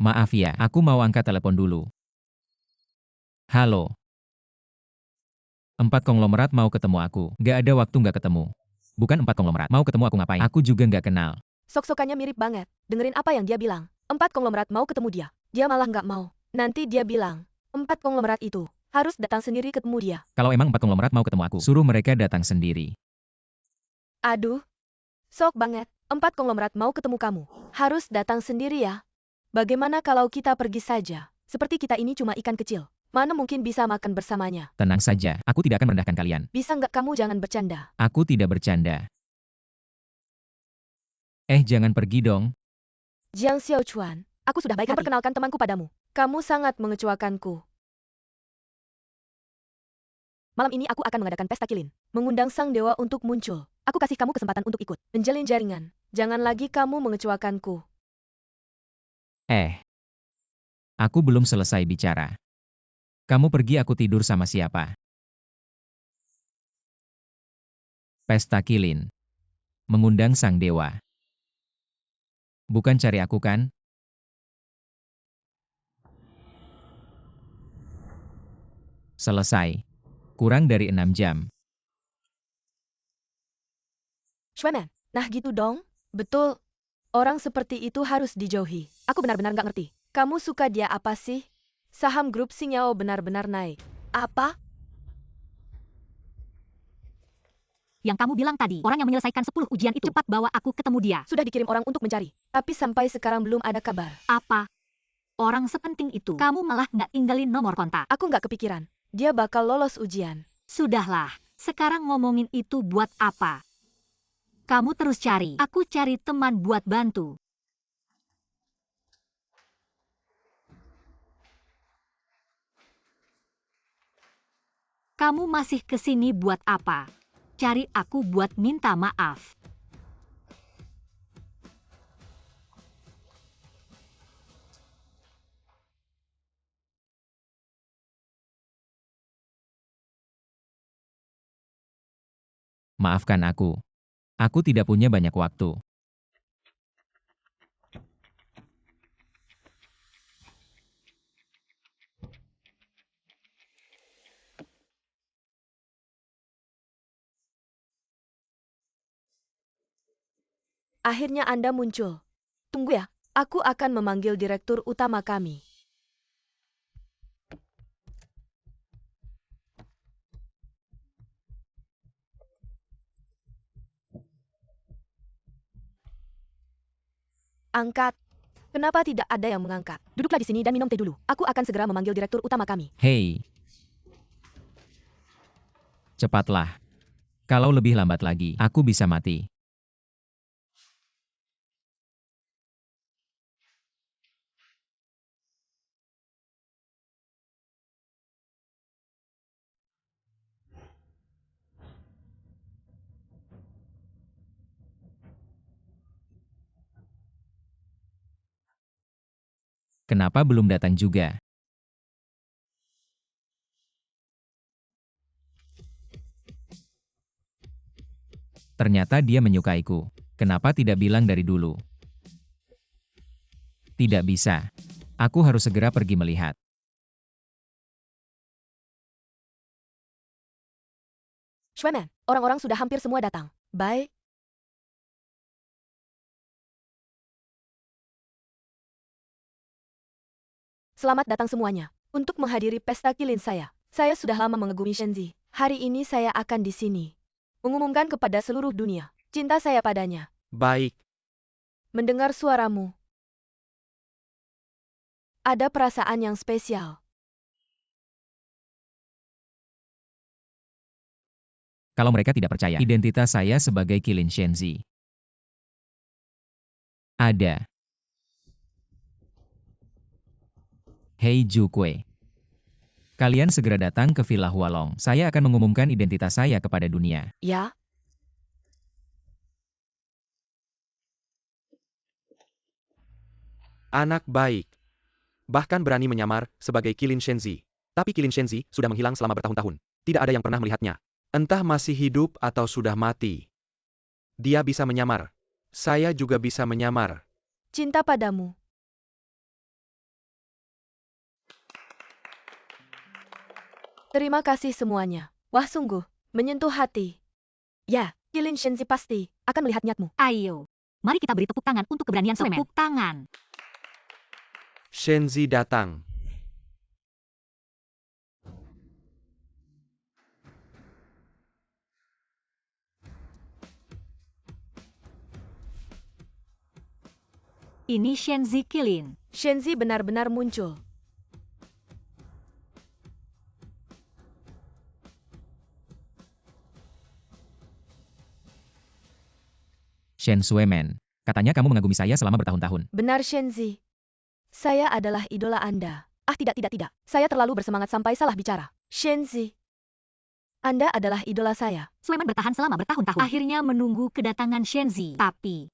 Maaf ya, aku mau angkat telepon dulu. Halo. 4 konglomerat mau ketemu aku. Nggak ada waktu nggak ketemu. Bukan 4 konglomerat. Mau ketemu aku ngapain? Aku juga nggak kenal. Sok-sokannya mirip banget. Dengerin apa yang dia bilang. 4 konglomerat mau ketemu dia. Dia malah nggak mau. Nanti dia bilang, 4 konglomerat itu harus datang sendiri ketemu dia. Kalau emang 4 konglomerat mau ketemu aku, suruh mereka datang sendiri. Aduh, sok banget. 4 konglomerat mau ketemu kamu. Harus datang sendiri ya. Bagaimana kalau kita pergi saja? Seperti kita ini cuma ikan kecil. Mana mungkin bisa makan bersamanya? Tenang saja, aku tidak akan merendahkan kalian. Bisa nggak kamu jangan bercanda? Aku tidak bercanda. Jangan pergi dong. Jiang Xiaochuan, aku sudah baik hati memperkenalkan temanku padamu. Kamu sangat mengecewakanku. Malam ini aku akan mengadakan pesta kilin. Mengundang sang dewa untuk muncul. Aku kasih kamu kesempatan untuk ikut. Menjalin jaringan. Jangan lagi kamu mengecewakanku. Aku belum selesai bicara. Kamu pergi, aku tidur sama siapa? Pesta kilin. Mengundang sang dewa. Bukan cari aku kan? Selesai. Kurang dari 6 jam. Suemen, nah gitu dong. Betul. Orang seperti itu harus dijauhi. Aku benar-benar nggak ngerti. Kamu suka dia apa sih? Saham grup Xingyao benar-benar naik. Apa? Yang kamu bilang tadi, orang yang menyelesaikan 10 ujian itu, cepat bawa aku ketemu dia. Sudah dikirim orang untuk mencari. Tapi sampai sekarang belum ada kabar. Apa? Orang sepenting itu, kamu malah nggak tinggalin nomor kontak. Aku nggak kepikiran. Dia bakal lolos ujian. Sudahlah, sekarang ngomongin itu buat apa? Kamu terus cari, aku cari teman buat bantu. Kamu masih kesini buat apa? Cari aku buat minta maaf. Maafkan aku. Aku tidak punya banyak waktu. Akhirnya Anda muncul. Tunggu ya, aku akan memanggil direktur utama kami. Angkat. Kenapa tidak ada yang mengangkat? Duduklah di sini dan minum teh dulu. Aku akan segera memanggil direktur utama kami. Hei. Cepatlah. Kalau lebih lambat lagi, aku bisa mati. Kenapa belum datang juga? Ternyata dia menyukaiku. Kenapa tidak bilang dari dulu? Tidak bisa. Aku harus segera pergi melihat. Shueman, orang-orang sudah hampir semua datang. Baik. Selamat datang semuanya. Untuk menghadiri pesta kilin saya sudah lama mengagumi Shenzi. Hari ini saya akan di sini. Mengumumkan kepada seluruh dunia, cinta saya padanya. Baik. Mendengar suaramu. Ada perasaan yang spesial. Kalau mereka tidak percaya identitas saya sebagai Qilin Shenzi. Ada. Hei Jukue. Kalian segera datang ke Villa Hualong. Saya akan mengumumkan identitas saya kepada dunia. Ya? Anak baik. Bahkan berani menyamar sebagai Qilin Shenzi. Tapi Qilin Shenzi sudah menghilang selama bertahun-tahun. Tidak ada yang pernah melihatnya. Entah masih hidup atau sudah mati. Dia bisa menyamar. Saya juga bisa menyamar. Cinta padamu. Terima kasih semuanya. Wah sungguh, menyentuh hati. Ya, Qilin Shenzi pasti akan melihat niatmu. Ayo, mari kita beri tepuk tangan untuk keberanian Shueman. Tepuk tangan. Shenzi datang. Ini Shenzi Qilin. Shenzi benar-benar muncul. Shen Shueman, katanya kamu mengagumi saya selama bertahun-tahun. Benar Shenzi. Saya adalah idola Anda. Ah tidak. Saya terlalu bersemangat sampai salah bicara. Shenzi. Anda adalah idola saya. Shueman bertahan selama bertahun-tahun. Akhirnya menunggu kedatangan Shenzi. Tapi,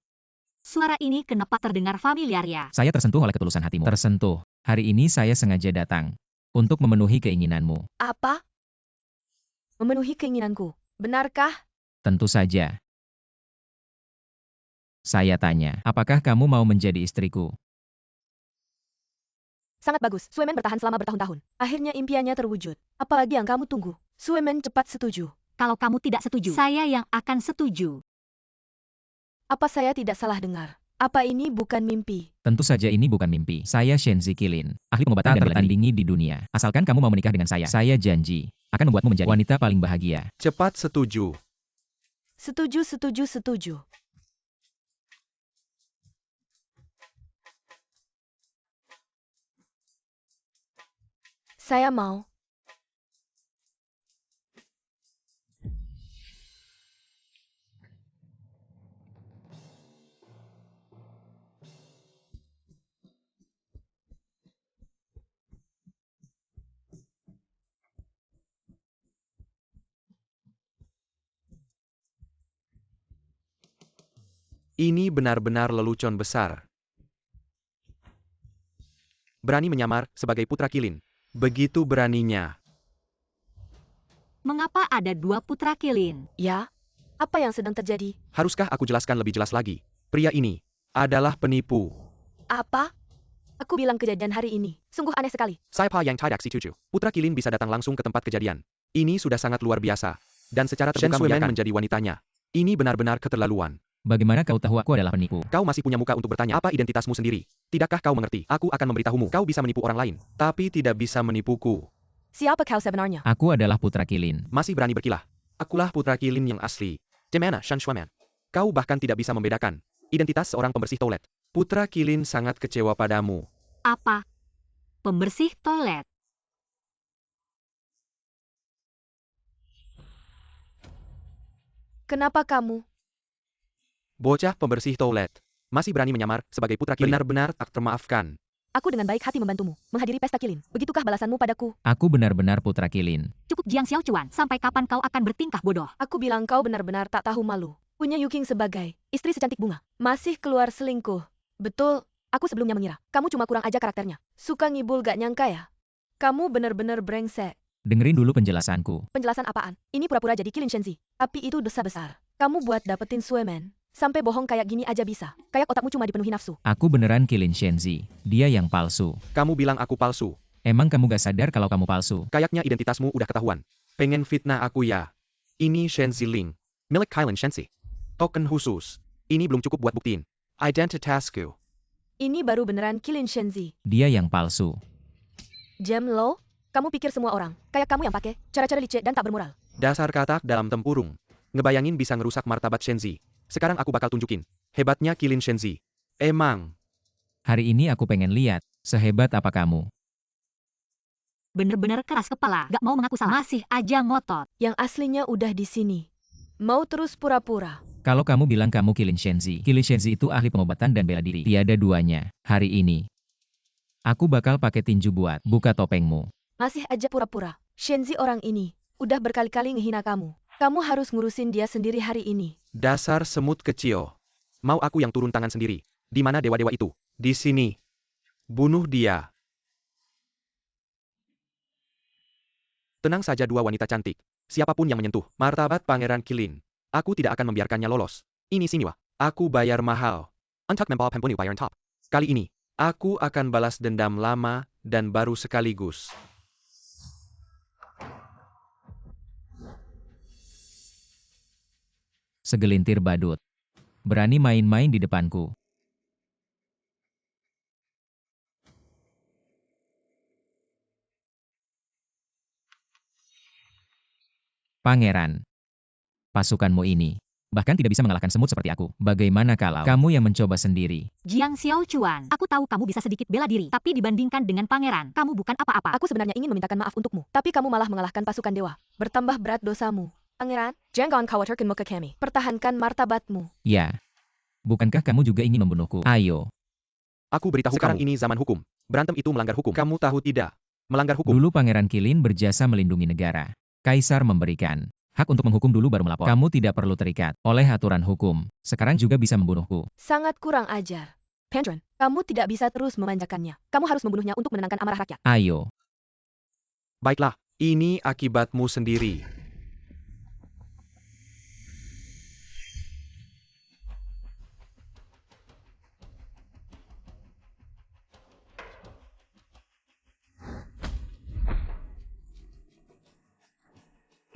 suara ini kenapa terdengar familiar ya? Saya tersentuh oleh ketulusan hatimu. Tersentuh. Hari ini saya sengaja datang untuk memenuhi keinginanmu. Apa? Memenuhi keinginanku. Benarkah? Tentu saja. Saya tanya, apakah kamu mau menjadi istriku? Sangat bagus. Shueman bertahan selama bertahun-tahun. Akhirnya impiannya terwujud. Apalagi yang kamu tunggu? Shueman cepat setuju. Kalau kamu tidak setuju, saya yang akan setuju. Apa saya tidak salah dengar? Apa ini bukan mimpi? Tentu saja ini bukan mimpi. Saya Shenzi Qilin, ahli pengobatan dan tertandingi di dunia. Asalkan kamu mau menikah dengan saya janji akan membuatmu menjadi wanita paling bahagia. Cepat setuju. Setuju. Saya mau. Ini benar-benar lelucon besar. Berani menyamar sebagai putra Qilin. Begitu beraninya. Mengapa ada dua putra Qilin? Ya? Apa yang sedang terjadi? Haruskah aku jelaskan lebih jelas lagi? Pria ini adalah penipu. Apa? Aku bilang kejadian hari ini. Sungguh aneh sekali. Saya Pa Yang Tidak Si Cucu. Putra Qilin bisa datang langsung ke tempat kejadian. Ini sudah sangat luar biasa. Dan secara terbuka mengiyakan menjadi wanitanya. Ini benar-benar keterlaluan. Bagaimana kau tahu aku adalah penipu? Kau masih punya muka untuk bertanya apa identitasmu sendiri. Tidakkah kau mengerti? Aku akan memberitahumu. Kau bisa menipu orang lain, tapi tidak bisa menipuku. Siapa kau sebenarnya? Aku adalah putra Qilin. Masih berani berkilah. Akulah putra Qilin yang asli. Gimana, Shen Shueman? Kau bahkan tidak bisa membedakan identitas seorang pembersih toilet. Putra Qilin sangat kecewa padamu. Apa? Pembersih toilet. Kenapa kamu? Bocah pembersih toilet. Masih berani menyamar sebagai putra Qilin. Benar-benar tak termaafkan. Aku dengan baik hati membantumu menghadiri pesta Qilin. Begitukah balasanmu padaku? Aku benar-benar putra Qilin. Cukup Jiang Xiaochuan, sampai kapan kau akan bertingkah bodoh? Aku bilang kau benar-benar tak tahu malu. Punya Yuking sebagai istri secantik bunga. Masih keluar selingkuh. Betul, aku sebelumnya mengira. Kamu cuma kurang aja karakternya. Suka ngibul gak nyangka ya? Kamu benar-benar brengsek. Dengerin dulu penjelasanku. Penjelasan apaan? Ini pura-pura jadi Qilin Shenzi. Tapi itu dosa besar. Kamu buat dapetin Suemen. Sampai bohong kayak gini aja bisa. Kayak otakmu cuma dipenuhi nafsu. Aku beneran kilin Shenzi. Dia yang palsu. Kamu bilang aku palsu. Emang kamu gak sadar kalau kamu palsu? Kayaknya identitasmu udah ketahuan. Pengen fitnah aku ya? Ini Shenzi Ling. Milik Kylin Shenzi. Token khusus. Ini belum cukup buat buktiin identitasku. Ini baru beneran kilin Shenzi. Dia yang palsu. Jam Lo, kamu pikir semua orang, kayak kamu yang pakai cara-cara licik dan tak bermoral. Dasar katak dalam tempurung. Ngebayangin bisa ngerusak martabat Shenzi. Sekarang aku bakal tunjukin. Hebatnya kilin Shenzi. Emang. Hari ini aku pengen lihat, sehebat apa kamu. Bener-bener keras kepala, gak mau mengaku salah. Masih aja ngotot. Yang aslinya udah di sini. Mau terus pura-pura. Kalau kamu bilang kamu kilin Shenzi itu ahli pengobatan dan bela diri. Tiada duanya. Hari ini, aku bakal pakai tinju buat buka topengmu. Masih aja pura-pura. Shenzi orang ini, udah berkali-kali ngehina kamu. Kamu harus ngurusin dia sendiri hari ini. Dasar semut kecil. Mau aku yang turun tangan sendiri. Di mana dewa-dewa itu? Di sini. Bunuh dia. Tenang saja dua wanita cantik. Siapapun yang menyentuh martabat Pangeran Kilin, aku tidak akan membiarkannya lolos. Ini sini wah. Aku bayar mahal. Untuk membawa pembunuh Iron Top. Kali ini, aku akan balas dendam lama dan baru sekaligus. Segelintir badut. Berani main-main di depanku. Pangeran. Pasukanmu ini bahkan tidak bisa mengalahkan semut seperti aku. Bagaimana kalau kamu yang mencoba sendiri? Jiang Xiaochuan, aku tahu kamu bisa sedikit bela diri, tapi dibandingkan dengan pangeran, kamu bukan apa-apa. Aku sebenarnya ingin memintakan maaf untukmu, tapi kamu malah mengalahkan pasukan dewa. Bertambah berat dosamu. Pangeran, jangan khawatirkan muka kami. Pertahankan martabatmu. Ya. Bukankah kamu juga ingin membunuhku? Ayo. Aku beritahu sekarang ini zaman hukum. Berantem itu melanggar hukum. Kamu tahu tidak? Melanggar hukum. Dulu Pangeran Kilin berjasa melindungi negara. Kaisar memberikan hak untuk menghukum dulu baru melapor. Kamu tidak perlu terikat oleh aturan hukum. Sekarang juga bisa membunuhku. Sangat kurang ajar. Pendron, kamu tidak bisa terus memanjakannya. Kamu harus membunuhnya untuk menenangkan amarah rakyat. Ayo. Baiklah, ini akibatmu sendiri.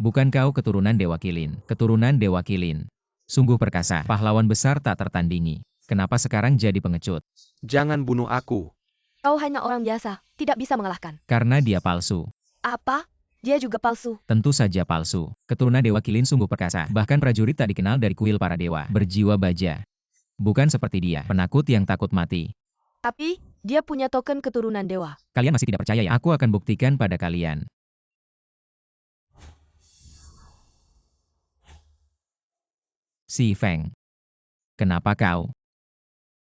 Bukan kau keturunan Dewa Kilin. Keturunan Dewa Kilin. Sungguh perkasa. Pahlawan besar tak tertandingi. Kenapa sekarang jadi pengecut? Jangan bunuh aku. Kau hanya orang biasa, tidak bisa mengalahkan. Karena dia palsu. Apa? Dia juga palsu. Tentu saja palsu. Keturunan Dewa Kilin sungguh perkasa. Bahkan prajurit tak dikenal dari kuil para dewa. Berjiwa baja. Bukan seperti dia, penakut yang takut mati. Tapi, dia punya token keturunan dewa. Kalian masih tidak percaya ya? Aku akan buktikan pada kalian. Si Feng. Kenapa kau?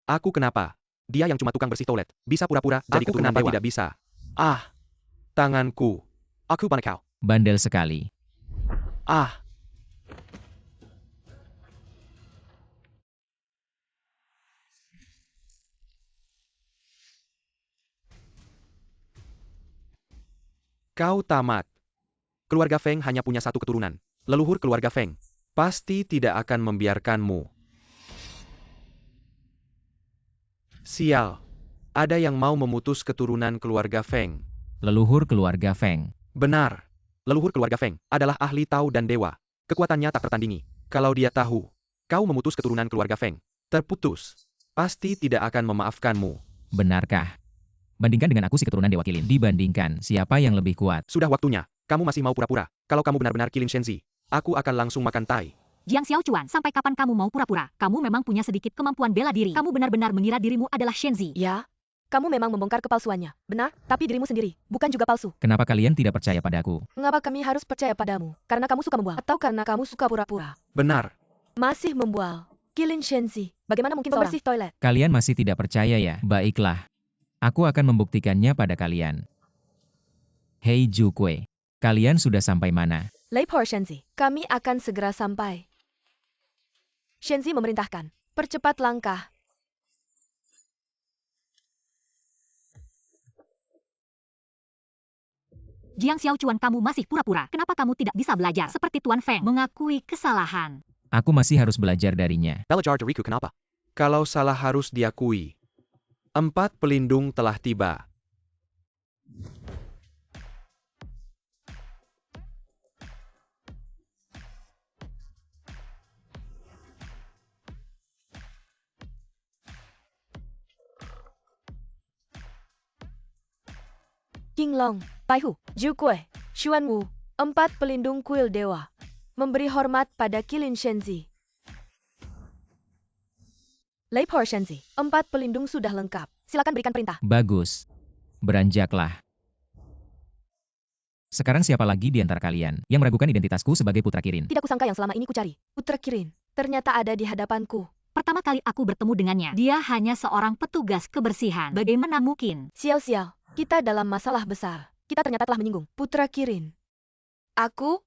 Aku kenapa? Dia yang cuma tukang bersih toilet. Bisa pura-pura jadi keturunan dewa. Tidak bisa. Ah. Tanganku. Aku panik kau. Bandel sekali. Ah. Kau tamat. Keluarga Feng hanya punya satu keturunan. Leluhur keluarga Feng pasti tidak akan membiarkanmu. Sial. Ada yang mau memutus keturunan keluarga Feng. Leluhur keluarga Feng. Benar. Leluhur keluarga Feng adalah ahli Tao dan dewa. Kekuatannya tak tertandingi. Kalau dia tahu kau memutus keturunan keluarga Feng, terputus, pasti tidak akan memaafkanmu. Benarkah? Bandingkan dengan aku si keturunan Dewa Kilin. Dibandingkan siapa yang lebih kuat. Sudah waktunya. Kamu masih mau pura-pura. Kalau kamu benar-benar Kilin Shenzi, aku akan langsung makan tai. Jiang Xiaochuan, sampai kapan kamu mau pura-pura? Kamu memang punya sedikit kemampuan bela diri. Kamu benar-benar mengira dirimu adalah Shenzi. Ya, kamu memang membongkar kepalsuannya. Benar, tapi dirimu sendiri, bukan juga palsu. Kenapa kalian tidak percaya padaku? Mengapa kami harus percaya padamu? Karena kamu suka membual, atau karena kamu suka pura-pura? Benar. Masih membual. Kilin Shenzi, bagaimana mungkin pembersih toilet? Kalian masih tidak percaya ya? Baiklah. Aku akan membuktikannya pada kalian. Hei Jukue, kalian sudah sampai mana? Leipor Shenzi, kami akan segera sampai. Shenzi memerintahkan, percepat langkah. Jiang Xiaochuan, kamu masih pura-pura. Kenapa kamu tidak bisa belajar seperti Tuan Feng? Mengakui kesalahan. Aku masih harus belajar darinya. Belajar dariku kenapa? Kalau salah harus diakui. 4 pelindung telah tiba. King Long, Pai Hu, Zhu Kuei, Xuan Wu, 4 pelindung kuil dewa. Memberi hormat pada Qilin Shenzi. Lei Por Shenzi, 4 pelindung sudah lengkap. Silakan berikan perintah. Bagus. Beranjaklah. Sekarang siapa lagi di antara kalian yang meragukan identitasku sebagai putra Kirin? Tidak kusangka yang selama ini kucari. Putra Kirin, ternyata ada di hadapanku. Pertama kali aku bertemu dengannya, dia hanya seorang petugas kebersihan. Bagaimana mungkin? Xiao, kita dalam masalah besar. Kita ternyata telah menyinggung Putra Kirin. Aku?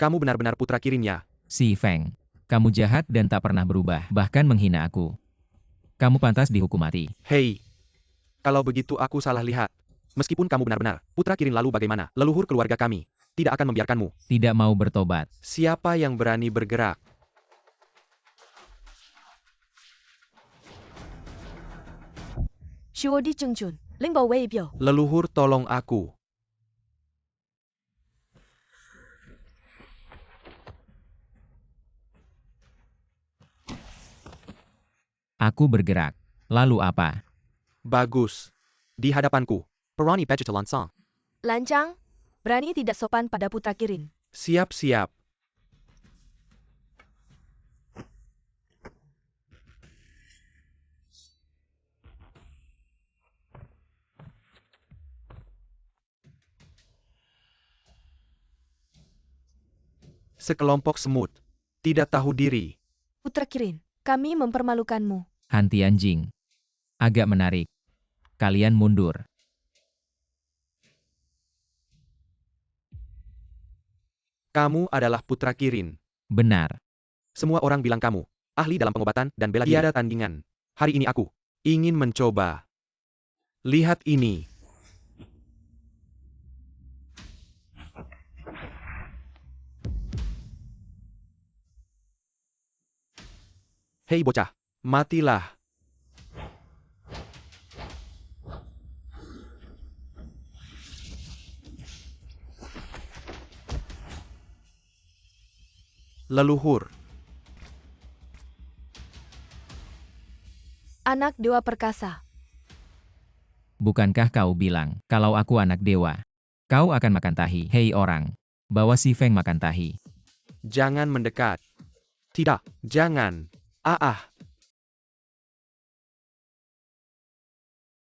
Kamu benar-benar putra Kirin ya? Si Feng, kamu jahat dan tak pernah berubah, bahkan menghina aku. Kamu pantas dihukum mati. Hei, kalau begitu aku salah lihat. Meskipun kamu benar-benar putra Kirin, lalu bagaimana? Leluhur keluarga kami tidak akan membiarkanmu. Tidak mau bertobat. Siapa yang berani bergerak? Shuodi Chengjun, Lingbao Wei Biu. Leluhur, tolong aku. Aku bergerak. Lalu apa? Bagus. Di hadapanku. Perani Pejita Lansang. Lancang, berani tidak sopan pada Putra Kirin. Siap-siap. Sekelompok semut. Tidak tahu diri. Putra Kirin, kami mempermalukanmu. Hanti anjing. Agak menarik. Kalian mundur. Kamu adalah putra Kirin. Benar. Semua orang bilang kamu ahli dalam pengobatan dan bela diri. Tiada tandingan. Hari ini aku ingin mencoba. Lihat ini. Hei bocah, matilah. Leluhur. Anak dewa perkasa. Bukankah kau bilang, kalau aku anak dewa, kau akan makan tahi? Hei orang, bawa si Feng makan tahi. Jangan mendekat. Tidak, jangan. Ah.